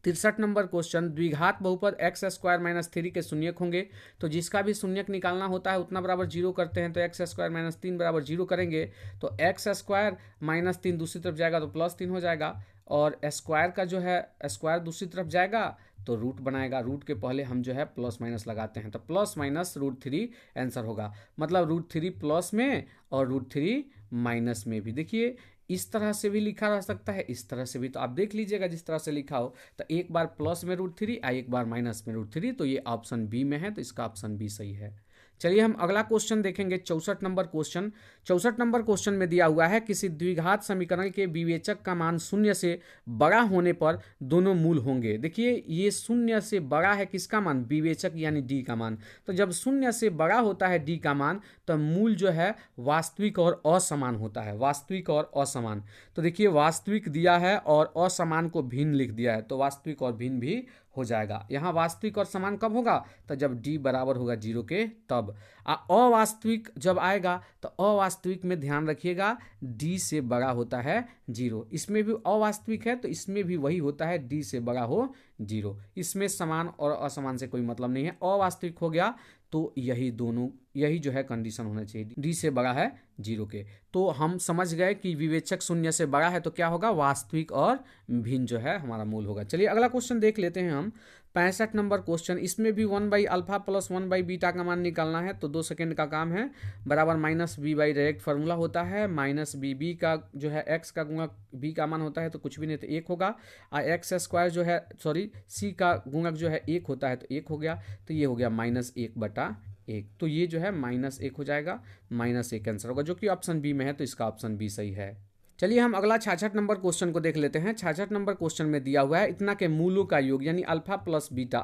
63 नंबर क्वेश्चन, द्विघात बहुपद x स्क्वायर - 3 के शून्यक होंगे। तो जिसका भी शून्यक निकालना होता है उतना बराबर 0 करते हैं, तो x स्क्वायर - 3 बराबर 0 करेंगे, तो x स्क्वायर -3 दूसरी तरफ जाएगा तो +3 हो जाएगा, और स्क्वायर का जो है स्क्वायर दूसरी तरफ जाएगा तो रूट बनाएगा, रूट के पहले हम जो है प्लस माइनस लगाते हैं, तो +- √3 आंसर होगा। मतलब √3 प्लस में और √3 माइनस में भी। देखिए इस तरह से भी लिखा रह सकता है, इस तरह से भी, तो आप देख लीजिएगा जिस तरह से लिखा हो। तो एक बार प्लस में √3 और एक बार माइनस में √3, तो ये ऑप्शन बी में है, तो इसका ऑप्शन बी सही है। चलिए हम अगला क्वेश्चन देखेंगे 64 नंबर क्वेश्चन। 64 नंबर क्वेश्चन में दिया हुआ है किसी द्विघात समीकरण के विवेचक का मान शून्य से बड़ा होने पर दोनों मूल होंगे। देखिए ये शून्य से बड़ा है किसका मान, विवेचक यानी डी का मान। तो जब शून्य से बड़ा होता है डी का मान तो मूल जो है वास्तविक और असमान होता है, वास्तविक और असमान। तो देखिए वास्तविक दिया है और असमान को भिन्न लिख दिया है, तो वास्तविक और भिन्न भी हो जाएगा। यहाँ वास्तविक और समान कब होगा, तो जब डी बराबर होगा 0 के तब। अवास्तविक जब आएगा तो अवास्तविक में ध्यान रखिएगा डी से बड़ा होता है 0। इसमें भी अवास्तविक है तो इसमें भी वही होता है, डी से बड़ा हो 0। इसमें समान और असमान से कोई मतलब नहीं है। अवास्तविक हो गया तो यही जो है कंडीशन होना चाहिए, डी से बड़ा है 0 के। तो हम समझ गए कि विवेचक शून्य से बड़ा है तो क्या होगा, वास्तविक और भिन्न जो है हमारा मूल होगा। चलिए अगला क्वेश्चन देख लेते हैं हम 65 नंबर क्वेश्चन। इसमें भी 1/α + 1/β का मान निकालना है। तो 2 सेकेंड का काम है, बराबर -b बाई डायरेक्ट फार्मूला होता है, -b का जो है x का गुणक b का मान होता है तो कुछ भी नहीं तो 1 होगा, और x² जो है c का गुणक जो है 1 होता है तो 1 हो गया, तो ये हो गया -1/1। तो ये जो है -1 हो जाएगा, -1 आंसर होगा, जो कि ऑप्शन बी में है, तो इसका ऑप्शन बी सही है। चलिए हम अगला 66 नंबर क्वेश्चन को देख लेते हैं। 66 नंबर क्वेश्चन में दिया हुआ है इतना के मूलों का योग यानी अल्फा प्लस बीटा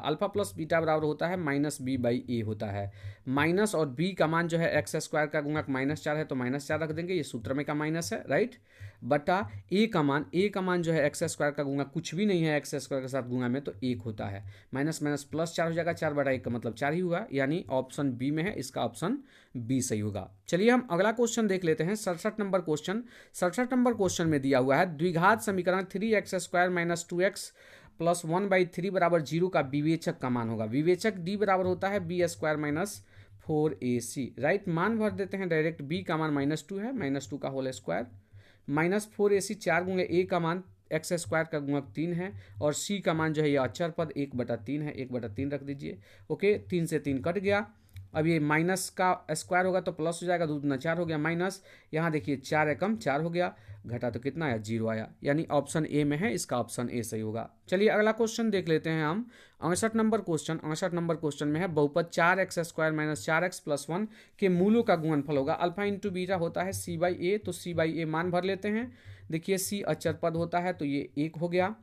बराबर होता है -b/a होता है। माइनस और b का मान जो है x² का गुणक -4 है तो -4 रख देंगे, ये सूत्र में का माइनस है, राइट, बटा a का मान जो है x² का गुणक कुछ भी नहीं है, x² के साथ गुणा में तो 1 होता है, माइनस माइनस +4 हो जाएगा, 4/1 का मतलब 4 ही हुआ, यानी ऑप्शन बी में है, इसका ऑप्शन बी सही होगा। चलिए हम अगला क्वेश्चन देख लेते हैं 67 नंबर क्वेश्चन। 67 नंबर क्वेश्चन में दिया हुआ है द्विघात समीकरण 3x² - 2x + 1/3 बराबर 0 का विवेचक का मान होगा। विवेचक d बराबर होता है b² - 4ac, राइट। मान भर देते हैं डायरेक्ट, b का मान -2 है, -2 का होल स्क्वायर, -4ac 4 गुणे a का मान x² का गुणक 3 है, और c का मान जो है ये अचर पद 1/3 है, 1/3 रख दीजिए, ओके। 3 से 3 कट गया, अब ये माइनस का स्क्वायर होगा तो प्लस हो जाएगा, 2 दूना 4 हो गया, माइनस यहाँ देखिए 4 एकम 4 हो गया, घटा तो कितना आया, 0 आया, यानी ऑप्शन ए में है, इसका ऑप्शन ए सही होगा। चलिए अगला क्वेश्चन देख लेते हैं हम 68 नंबर क्वेश्चन। 68 नंबर क्वेश्चन में है बहुपद 4x² - 4x + 1 के मूलों का गुणनफल होगा। अल्फा इंटू बीटा होता है c/a, तो c/a मान भर लेते हैं। देखिए c अचर पद होता है तो ये 1 हो गया,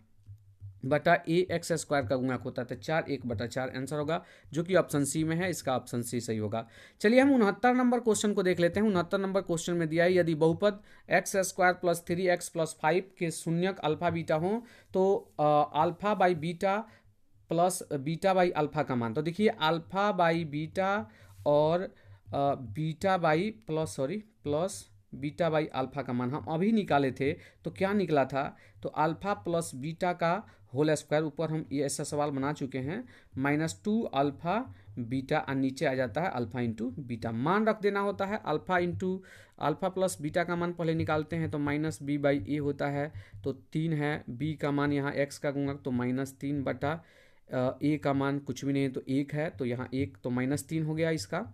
बटा x² का गुणक होता है तो 4, 1/4 आंसर होगा, जो कि ऑप्शन सी में है, इसका ऑप्शन सी सही होगा। चलिए हम 69 नंबर क्वेश्चन को देख लेते हैं। 69 नंबर क्वेश्चन में दिया है यदि बहुपद x² + 3x + 5 के शून्यक अल्फा बीटा हो तो alpha by beta plus beta by alpha का मान। तो देखिए अल्फा बाई बीटा और beta by plus beta by alpha का मान हम अभी निकाले थे, तो क्या निकला था, तो अल्फा प्लस बीटा का होल स्क्वायर, ऊपर हम ये ऐसा सवाल बना चुके हैं, -2 अल्फा बीटा, और नीचे आ जाता है अल्फा इंटू बीटा। मान रख देना होता है, अल्फा प्लस बीटा का मान पहले निकालते हैं तो -b/a होता है, तो 3 है, b का मान यहाँ x का गुणक तो -3 बटा a का मान कुछ भी नहीं है तो 1 है, तो यहाँ 1 तो -3 हो गया इसका।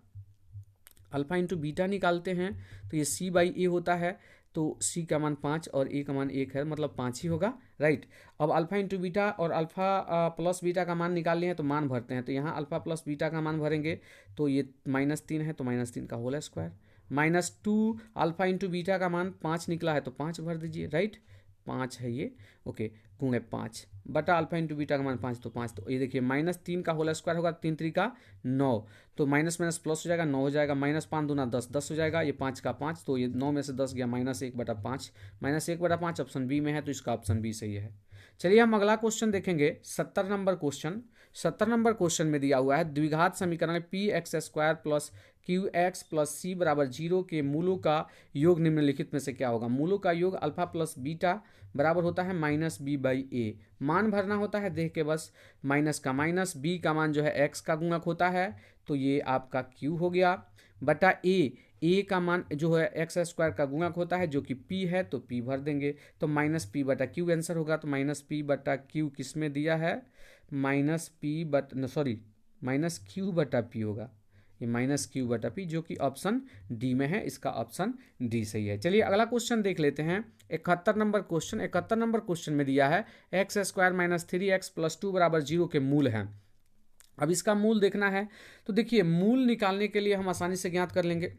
अल्फा इंटू बीटा निकालते हैं तो ये c/a होता है, तो c का मान 5 और a का मान 1 है, मतलब 5 ही होगा, राइट। अब अल्फा इंटू बीटा और अल्फा प्लस बीटा का मान निकालने हैं तो मान भरते हैं, तो यहाँ अल्फा प्लस बीटा का मान भरेंगे तो ये -3 है, तो -3 का whole square, -2 alpha into beta का मान 5 निकला है तो 5 भर दीजिए, राइट, 5 है ये, ओके, गुणे 5 बटा अल्फा इंटू बीटा का मान 5 तो 5, तो ये देखिए -3 का होल स्क्वायर होगा, 3 3 का 9, तो माइनस माइनस प्लस हो जाएगा, 9 हो जाएगा, -5 दूना 10, 10 हो जाएगा, ये 5 का 5, तो ये 9 में से 10 गया, -1/5, -1/5 ऑप्शन बी में है, तो इसका ऑप्शन बी सही है। चलिए हम अगला क्वेश्चन देखेंगे 70 नंबर क्वेश्चन। 70 नंबर क्वेश्चन में दिया हुआ है द्विघात समीकरण px² + qx + c बराबर 0 के मूलों का योग निम्नलिखित में से क्या होगा। मूलों का योग अल्फा प्लस बीटा बराबर होता है -b/a, मान भरना होता है देख के बस, माइनस का माइनस, b का मान जो है x का गुणक होता है तो ये आपका q हो गया, बटा a का मान जो है x² का गुणक होता है जो कि p है, तो p भर देंगे, तो -p/q आंसर होगा, तो -p/q किस में दिया है, -q/p होगा, ये -q/p जो कि ऑप्शन डी में है, इसका ऑप्शन डी सही है। चलिए अगला क्वेश्चन देख लेते हैं 71 नंबर क्वेश्चन। 71 नंबर क्वेश्चन में दिया है x² - 3x + 2 बराबर 0 के मूल हैं। अब इसका मूल देखना है, तो देखिए मूल निकालने के लिए हम आसानी से ज्ञात कर लेंगे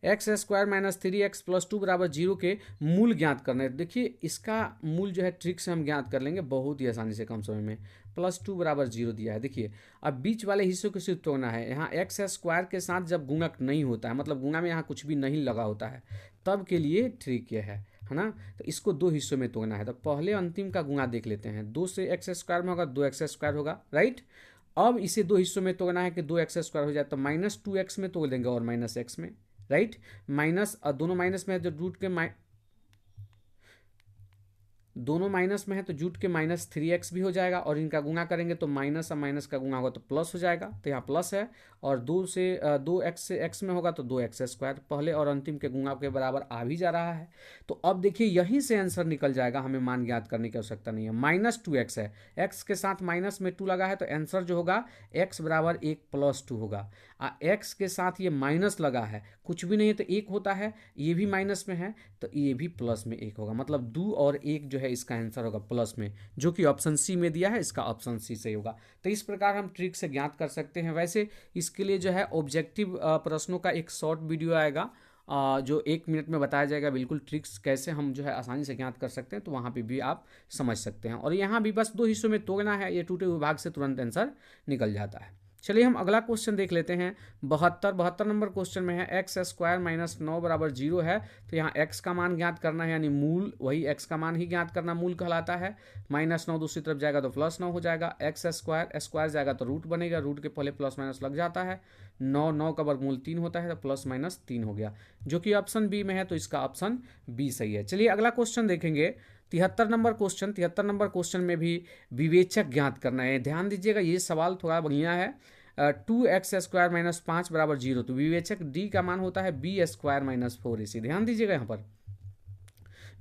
x square minus 3x plus 2 बराबर 0 के मूल ज्ञात करना है। देखिए इसका मूल जो है ट्रिक से हम ज्ञात कर लेंगे बहुत ही आसानी से, कम समय में। प्लस 2 बराबर 0 दिया है। देखिए अब बीच वाले हिस्सों को सिर्फ तोड़ना है। यहाँ एक्स स्क्वायर के साथ जब गुणक नहीं होता है, मतलब गुणा में यहाँ कुछ भी नहीं लगा होता है, तब के लिए ट्रिक ये है ना। तो इसको दो हिस्सों में तोड़ना है। तो पहले अंतिम का गुणा देख लेते हैं। 2 से एक्स स्क्वायर में होगा, 2x स्क्वायर होगा, राइट। अब इसे दो हिस्सों में तोड़ना है कि 2x स्क्वायर हो जाए, तो -2x में तोड़ देंगे और -x में, राइट। माइनस, दोनों माइनस में है, जो रूट के दोनों माइनस में है तो जूट के -3x भी हो जाएगा, और इनका गुणा करेंगे तो माइनस और माइनस का गुणा होगा तो प्लस हो जाएगा। तो यहाँ प्लस है, और 2x से x में होगा तो 2x स्क्वायर, पहले और अंतिम के गुणा के बराबर आ भी जा रहा है। तो अब देखिए यहीं से आंसर निकल जाएगा, हमें मान ज्ञात करने की आवश्यकता नहीं है। -2x है, x के साथ माइनस में 2 लगा है, तो आंसर जो होगा x बराबर 1 + 2 होगा। x के साथ ये माइनस लगा है, कुछ भी नहीं है तो 1 होता है, ये भी माइनस में है तो ये भी प्लस में 1 होगा, मतलब 2 और 1 जो है इसका आंसर होगा प्लस में, जो कि ऑप्शन सी में दिया है, इसका ऑप्शन सी सही होगा। तो इस प्रकार हम ट्रिक से ज्ञात कर सकते हैं। वैसे इसके लिए जो है ऑब्जेक्टिव प्रश्नों का एक शॉर्ट वीडियो आएगा, जो 1 मिनट में बताया जाएगा बिल्कुल ट्रिक्स कैसे हम जो है आसानी से ज्ञात कर सकते हैं, तो वहाँ पे भी आप समझ सकते हैं। और यहाँ भी बस दो हिस्सों में तोड़ना है, ये टूटे विभाग से तुरंत आंसर निकल जाता है। चलिए हम अगला क्वेश्चन देख लेते हैं। 72 नंबर क्वेश्चन में है एक्स स्क्वायर माइनस 9 बराबर 0 है। तो यहाँ x का मान ज्ञात करना है, यानी मूल, वही x का मान ही ज्ञात करना मूल कहलाता है। -9 दूसरी तरफ जाएगा तो +9 हो जाएगा। एक्स स्क्वायर स्क्वायर जाएगा तो रूट बनेगा, रूट के पहले प्लस माइनस लग जाता है। 9 का वर्गमूल 3 होता है, तो ±3 हो गया, जो कि ऑप्शन बी में है, तो इसका ऑप्शन बी सही है। चलिए अगला क्वेश्चन देखेंगे। 73 नंबर क्वेश्चन में भी विवेचक ज्ञात करना है। ध्यान दीजिएगा, ये सवाल थोड़ा बढ़िया है। 2x स्क्वायर माइनस 5 बराबर 0, तो विवेचक d का मान होता है बी स्क्वायर माइनस 4ac। ध्यान दीजिएगा यहाँ पर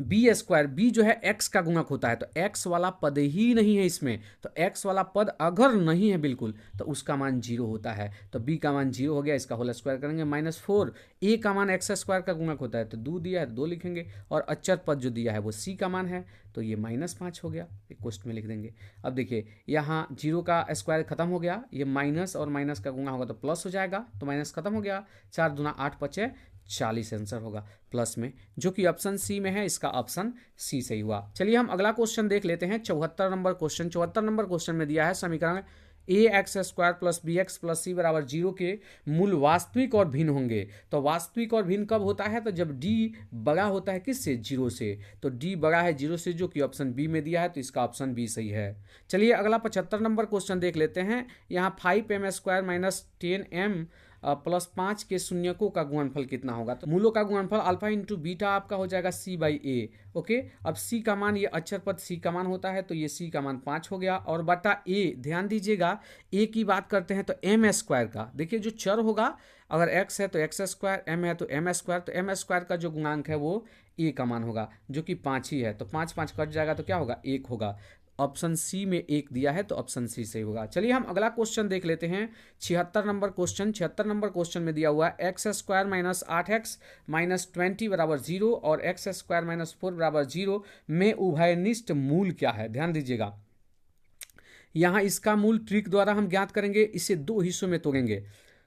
बी स्क्वायर, बी जो है x का गुणक होता है, तो x वाला पद ही नहीं है इसमें, तो x वाला पद अगर नहीं है बिल्कुल तो उसका मान 0 होता है। तो b का मान 0 हो गया, इसका होल स्क्वायर करेंगे -4। a का मान x स्क्वायर का गुणक होता है, तो 2 दिया है 2 लिखेंगे, और अचर पद जो दिया है वो c का मान है, तो ये -5 हो गया, एक क्वेश्चन में लिख देंगे। अब देखिए यहाँ 0 का स्क्वायर खत्म हो गया, ये माइनस और माइनस का गुणा होगा तो प्लस हो जाएगा, तो माइनस खत्म हो गया, 4 दूना 8 × 5 = 40 आंसर होगा प्लस में, जो कि ऑप्शन सी में है, इसका ऑप्शन सी सही हुआ। चलिए हम अगला क्वेश्चन देख लेते हैं। 74 नंबर क्वेश्चन में दिया है समीकरण ax square plus B X plus C बराबर 0 के मूल वास्तविक और भिन्न होंगे। तो वास्तविक और भिन्न कब होता है, तो जब d बड़ा होता है किससे, 0 से। तो d बड़ा है 0 से, जो कि ऑप्शन बी में दिया है, तो इसका ऑप्शन बी सही है। चलिए अगला 75 नंबर क्वेश्चन देख लेते हैं। यहाँ 5m square minus 10m plus 5 के शून्यकों का गुणनफल कितना होगा। तो मूलों का गुणनफल अल्फा इंटू बीटा आपका हो जाएगा c/a। ओके, अब c का मान, ये अक्षर पद c का मान होता है, तो ये c का मान 5 हो गया, और बटा a, ध्यान दीजिएगा a की बात करते हैं तो m स्क्वायर का, देखिए जो चर होगा, अगर x है तो x स्क्वायर, m है तो m स्क्वायर, तो m स्क्वायर का जो गुणांक है वो a का मान होगा, जो कि 5 ही है, तो 5 5 कट जाएगा तो क्या होगा, 1 होगा। ऑप्शन सी में 1 दिया है, तो ऑप्शन सी सही होगा। चलिए हम अगला क्वेश्चन देख लेते हैं। 76 नंबर क्वेश्चन में दिया हुआ है x square minus 8x minus 20 बराबर 0 और एक्स स्क्वायर माइनस 4 बराबर 0 में उभयनिष्ठ मूल क्या है। ध्यान दीजिएगा, यहाँ इसका मूल ट्रिक द्वारा हम ज्ञात करेंगे। इसे दो हिस्सों में तोड़ेंगे।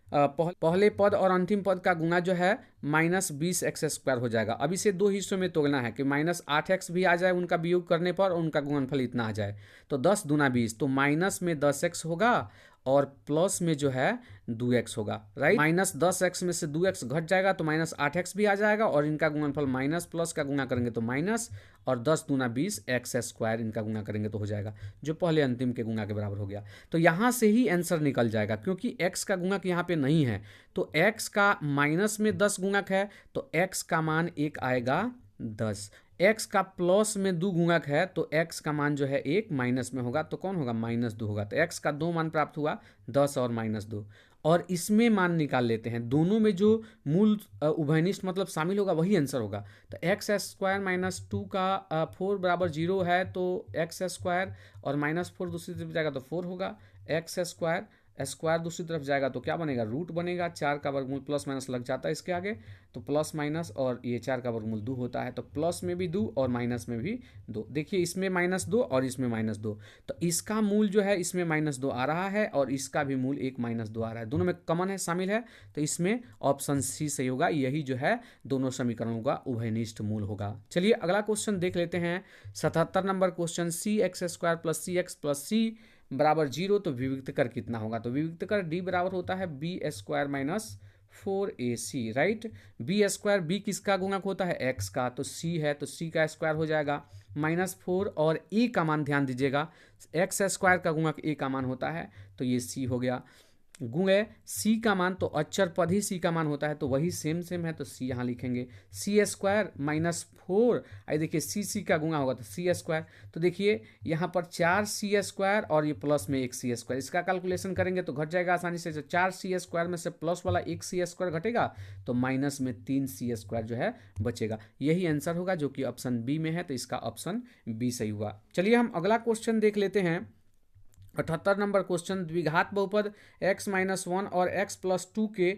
पहले पद और अंतिम पद का गुणा जो है -20x स्क्वायर हो जाएगा। अब इसे दो हिस्सों में तोड़ना है कि -8x भी आ जाए उनका वियोग करने पर, और उनका गुणनफल इतना आ जाए, तो 10 दूना 20, तो माइनस में 10x होगा और प्लस में जो है 2x होगा, राइट। -10x में से 2x घट जाएगा तो -8x भी आ जाएगा, और इनका गुणनफल माइनस प्लस का गुणा करेंगे तो माइनस, और 10 दूना 20 x स्क्वायर इनका गुणा करेंगे तो हो जाएगा, जो पहले अंतिम के गुणा के बराबर हो गया। तो यहाँ से ही आंसर निकल जाएगा, क्योंकि x का गुणक यहाँ पे नहीं है, तो x का माइनस में 10 गुणक है, तो x का मान 1 आएगा 10। x का प्लस में 2 गुणक है, तो x का मान जो है 1 माइनस में होगा, तो कौन होगा, -2 होगा। तो x का 2 मान प्राप्त हुआ, 10 और -2, और इसमें मान निकाल लेते हैं। दोनों में जो मूल उभयनिष्ठ मतलब शामिल होगा वही आंसर होगा। तो एक्स स्क्वायर माइनस 2 का 4 बराबर 0 है, तो एक्स स्क्वायर और -4 दूसरी तरफ जाएगा तो 4 होगा, एक्स स्क्वायर स्क्वायर दूसरी तरफ जाएगा तो क्या बनेगा, रूट बनेगा। 4 का वर्गमूल प्लस माइनस लग जाता है इसके आगे, तो प्लस माइनस, और ये 4 का वर्गमूल 2 होता है, तो प्लस में भी 2 और माइनस में भी 2। देखिए इसमें -2 और इसमें -2, तो इसका मूल जो है इसमें -2 आ रहा है और इसका भी मूल एक -2 आ रहा है, दोनों में कॉमन है, शामिल है, तो इसमें ऑप्शन सी सही होगा। यही जो है दोनों समीकरणों का उभयनिष्ठ मूल होगा। चलिए अगला क्वेश्चन देख लेते हैं। 77 नंबर क्वेश्चन, सी एक्स स्क्वायर प्लस सी एक्स प्लस सी बराबर 0, तो विविक्त कर कितना होगा। तो विविक्त कर डी बराबर होता है B square minus 4ac, right. B square, B किसका गुणक होता है, एक्स का, तो सी है तो सी का स्क्वायर हो जाएगा, -4, और ए का मान ध्यान दीजिएगा, एक्स स्क्वायर का गुणक ए का मान होता है, तो ये सी हो गया। गुणे सी का मान, तो अचर पद ही सी का मान होता है, तो वही सेम है, तो सी यहाँ लिखेंगे। सी स्क्वायर -4, आई देखिए सी का गुणा होगा तो सी स्क्वायर, तो देखिए यहाँ पर 4c स्क्वायर और ये प्लस में 1c स्क्वायर, इसका कैलकुलेशन करेंगे तो घट जाएगा आसानी से। जो 4c स्क्वायर में से प्लस वाला 1c स्क्वायर घटेगा तो माइनस में 3c स्क्वायर जो है बचेगा। यही आंसर होगा जो कि ऑप्शन बी में है, तो इसका ऑप्शन बी सही हुआ। चलिए हम अगला क्वेश्चन देख लेते हैं। 78 नंबर क्वेश्चन, द्विघात बहुपद x-1 और x+2 के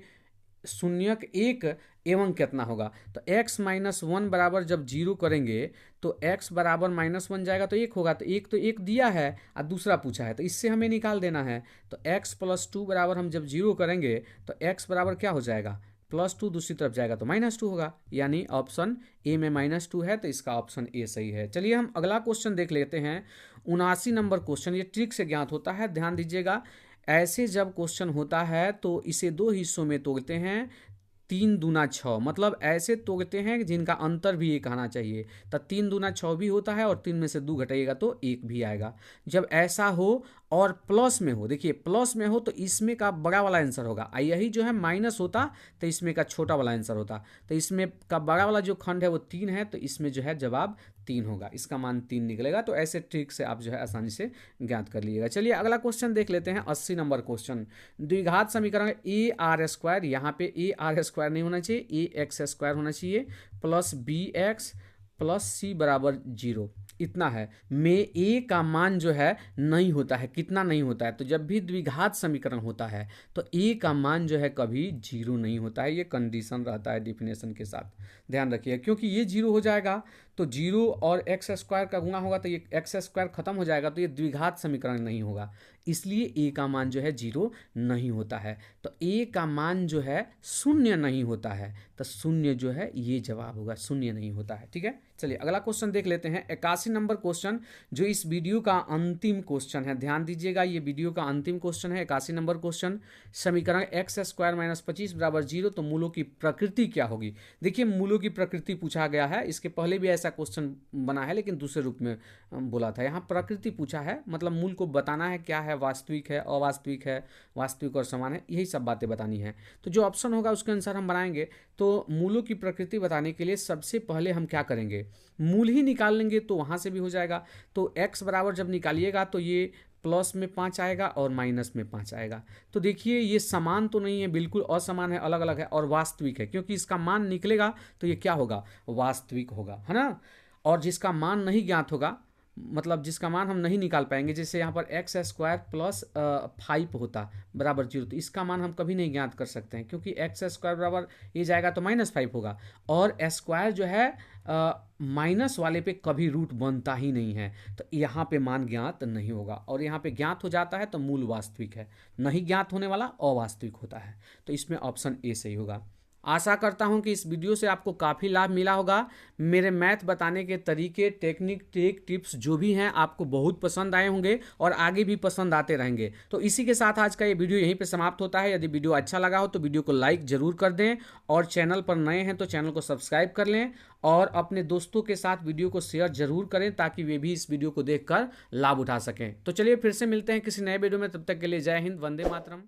शून्यक 1 एवं कितना होगा। तो x-1 बराबर जब 0 करेंगे तो x बराबर -1 जाएगा तो 1 होगा, तो एक दिया है और दूसरा पूछा है, तो इससे हमें निकाल देना है। तो x+2 बराबर हम जब 0 करेंगे तो x बराबर क्या हो जाएगा, +2, दूसरी तरफ जाएगा तो -2 होगा, यानी ऑप्शन ए में -2 है, तो इसका ऑप्शन ए सही है। चलिए हम अगला क्वेश्चन देख लेते हैं। 79 नंबर क्वेश्चन, ये ट्रिक से ज्ञात होता है, ध्यान दीजिएगा। ऐसे जब क्वेश्चन होता है तो इसे 2 हिस्सों में तोड़ते हैं, 3 दूना 6, मतलब ऐसे तोड़ते हैं जिनका अंतर भी 1 आना चाहिए, तो 3 दूना 6 भी होता है और 3 में से 2 घटाइएगा तो 1 भी आएगा। जब ऐसा हो और प्लस में हो, देखिए प्लस में हो तो इसमें का बड़ा वाला आंसर होगा, यही जो है माइनस होता तो इसमें का छोटा वाला आंसर होता, तो इसमें का बड़ा वाला जो खंड है वो 3 है, तो इसमें जो है जवाब 3 होगा, इसका मान 3 निकलेगा। तो ऐसे ट्रिक से आप जो है आसानी से ज्ञात कर लीजिएगा। चलिए अगला क्वेश्चन देख लेते हैं। 80 नंबर क्वेश्चन, द्विघात समीकरण ए आर स्क्वायर, यहाँ पे ए आर स्क्वायर नहीं होना चाहिए, ए एक्स स्क्वायर होना चाहिए, plus B X plus C बराबर 0, इतना है। में ए का मान जो है नहीं होता है, कितना नहीं होता है, तो जब भी द्विघात समीकरण होता है तो ए का मान जो है कभी 0 नहीं होता है, ये कंडीशन रहता है डिफिनेशन के साथ, ध्यान रखिए। क्योंकि ये 0 हो जाएगा तो 0 और एक्स स्क्वायर का गुणा होगा तो ये एक्स स्क्वायर खत्म हो जाएगा, तो ये द्विघात समीकरण नहीं होगा, इसलिए ए का मान जो है 0 नहीं होता है। तो ए का मान जो है 0 नहीं होता है, तो 0 जो है ये जवाब होगा, 0 नहीं होता है, ठीक है। चलिए अगला क्वेश्चन देख लेते हैं। 81 नंबर क्वेश्चन, जो इस वीडियो का अंतिम क्वेश्चन है, ध्यान दीजिएगा, ये वीडियो का अंतिम क्वेश्चन है। 81 नंबर क्वेश्चन, समीकरण एक्स स्क्वायर माइनस 25 बराबर 0, तो मूलों की प्रकृति क्या होगी। देखिए मूलों की प्रकृति पूछा गया है, इसके पहले भी ऐसा क्वेश्चन बना है लेकिन दूसरे रूप में बोला था, यहाँ प्रकृति पूछा है, मतलब मूल को बताना है क्या है, वास्तविक है, अवास्तविक है, वास्तविक और समान है, यही सब बातें बतानी है। तो जो ऑप्शन होगा उसके अनुसार हम बनाएंगे। तो मूलों की प्रकृति बताने के लिए सबसे पहले हम क्या करेंगे, मूल ही निकाल लेंगे, तो वहाँ से भी हो जाएगा। तो x बराबर जब निकालिएगा तो ये प्लस में 5 आएगा और माइनस में 5 आएगा, तो देखिए ये समान तो नहीं है, बिल्कुल असमान है, अलग अलग है, और वास्तविक है, क्योंकि इसका मान निकलेगा तो ये क्या होगा, वास्तविक होगा, है ना। और जिसका मान नहीं ज्ञात होगा, मतलब जिसका मान हम नहीं निकाल पाएंगे, जैसे यहाँ पर एक्स स्क्वायर प्लस 5 होता बराबर 0, तो इसका मान हम कभी नहीं ज्ञात कर सकते हैं, क्योंकि एक्स स्क्वायर बराबर ये जाएगा तो -5 होगा, और स्क्वायर जो है माइनस वाले पे कभी रूट बनता ही नहीं है, तो यहाँ पे मान ज्ञात नहीं होगा, और यहाँ पे ज्ञात हो जाता है तो मूल वास्तविक है, नहीं ज्ञात होने वाला अवास्तविक होता है, तो इसमें ऑप्शन ए सही होगा। आशा करता हूं कि इस वीडियो से आपको काफ़ी लाभ मिला होगा। मेरे मैथ बताने के तरीके, टेक्निक, ट्रिक, टिप्स जो भी हैं आपको बहुत पसंद आए होंगे और आगे भी पसंद आते रहेंगे। तो इसी के साथ आज का ये वीडियो यहीं पे समाप्त होता है। यदि वीडियो अच्छा लगा हो तो वीडियो को लाइक ज़रूर कर दें, और चैनल पर नए हैं तो चैनल को सब्सक्राइब कर लें, और अपने दोस्तों के साथ वीडियो को शेयर जरूर करें ताकि वे भी इस वीडियो को देखकर लाभ उठा सकें। तो चलिए फिर से मिलते हैं किसी नए वीडियो में, तब तक के लिए जय हिंद, वंदे मातरम।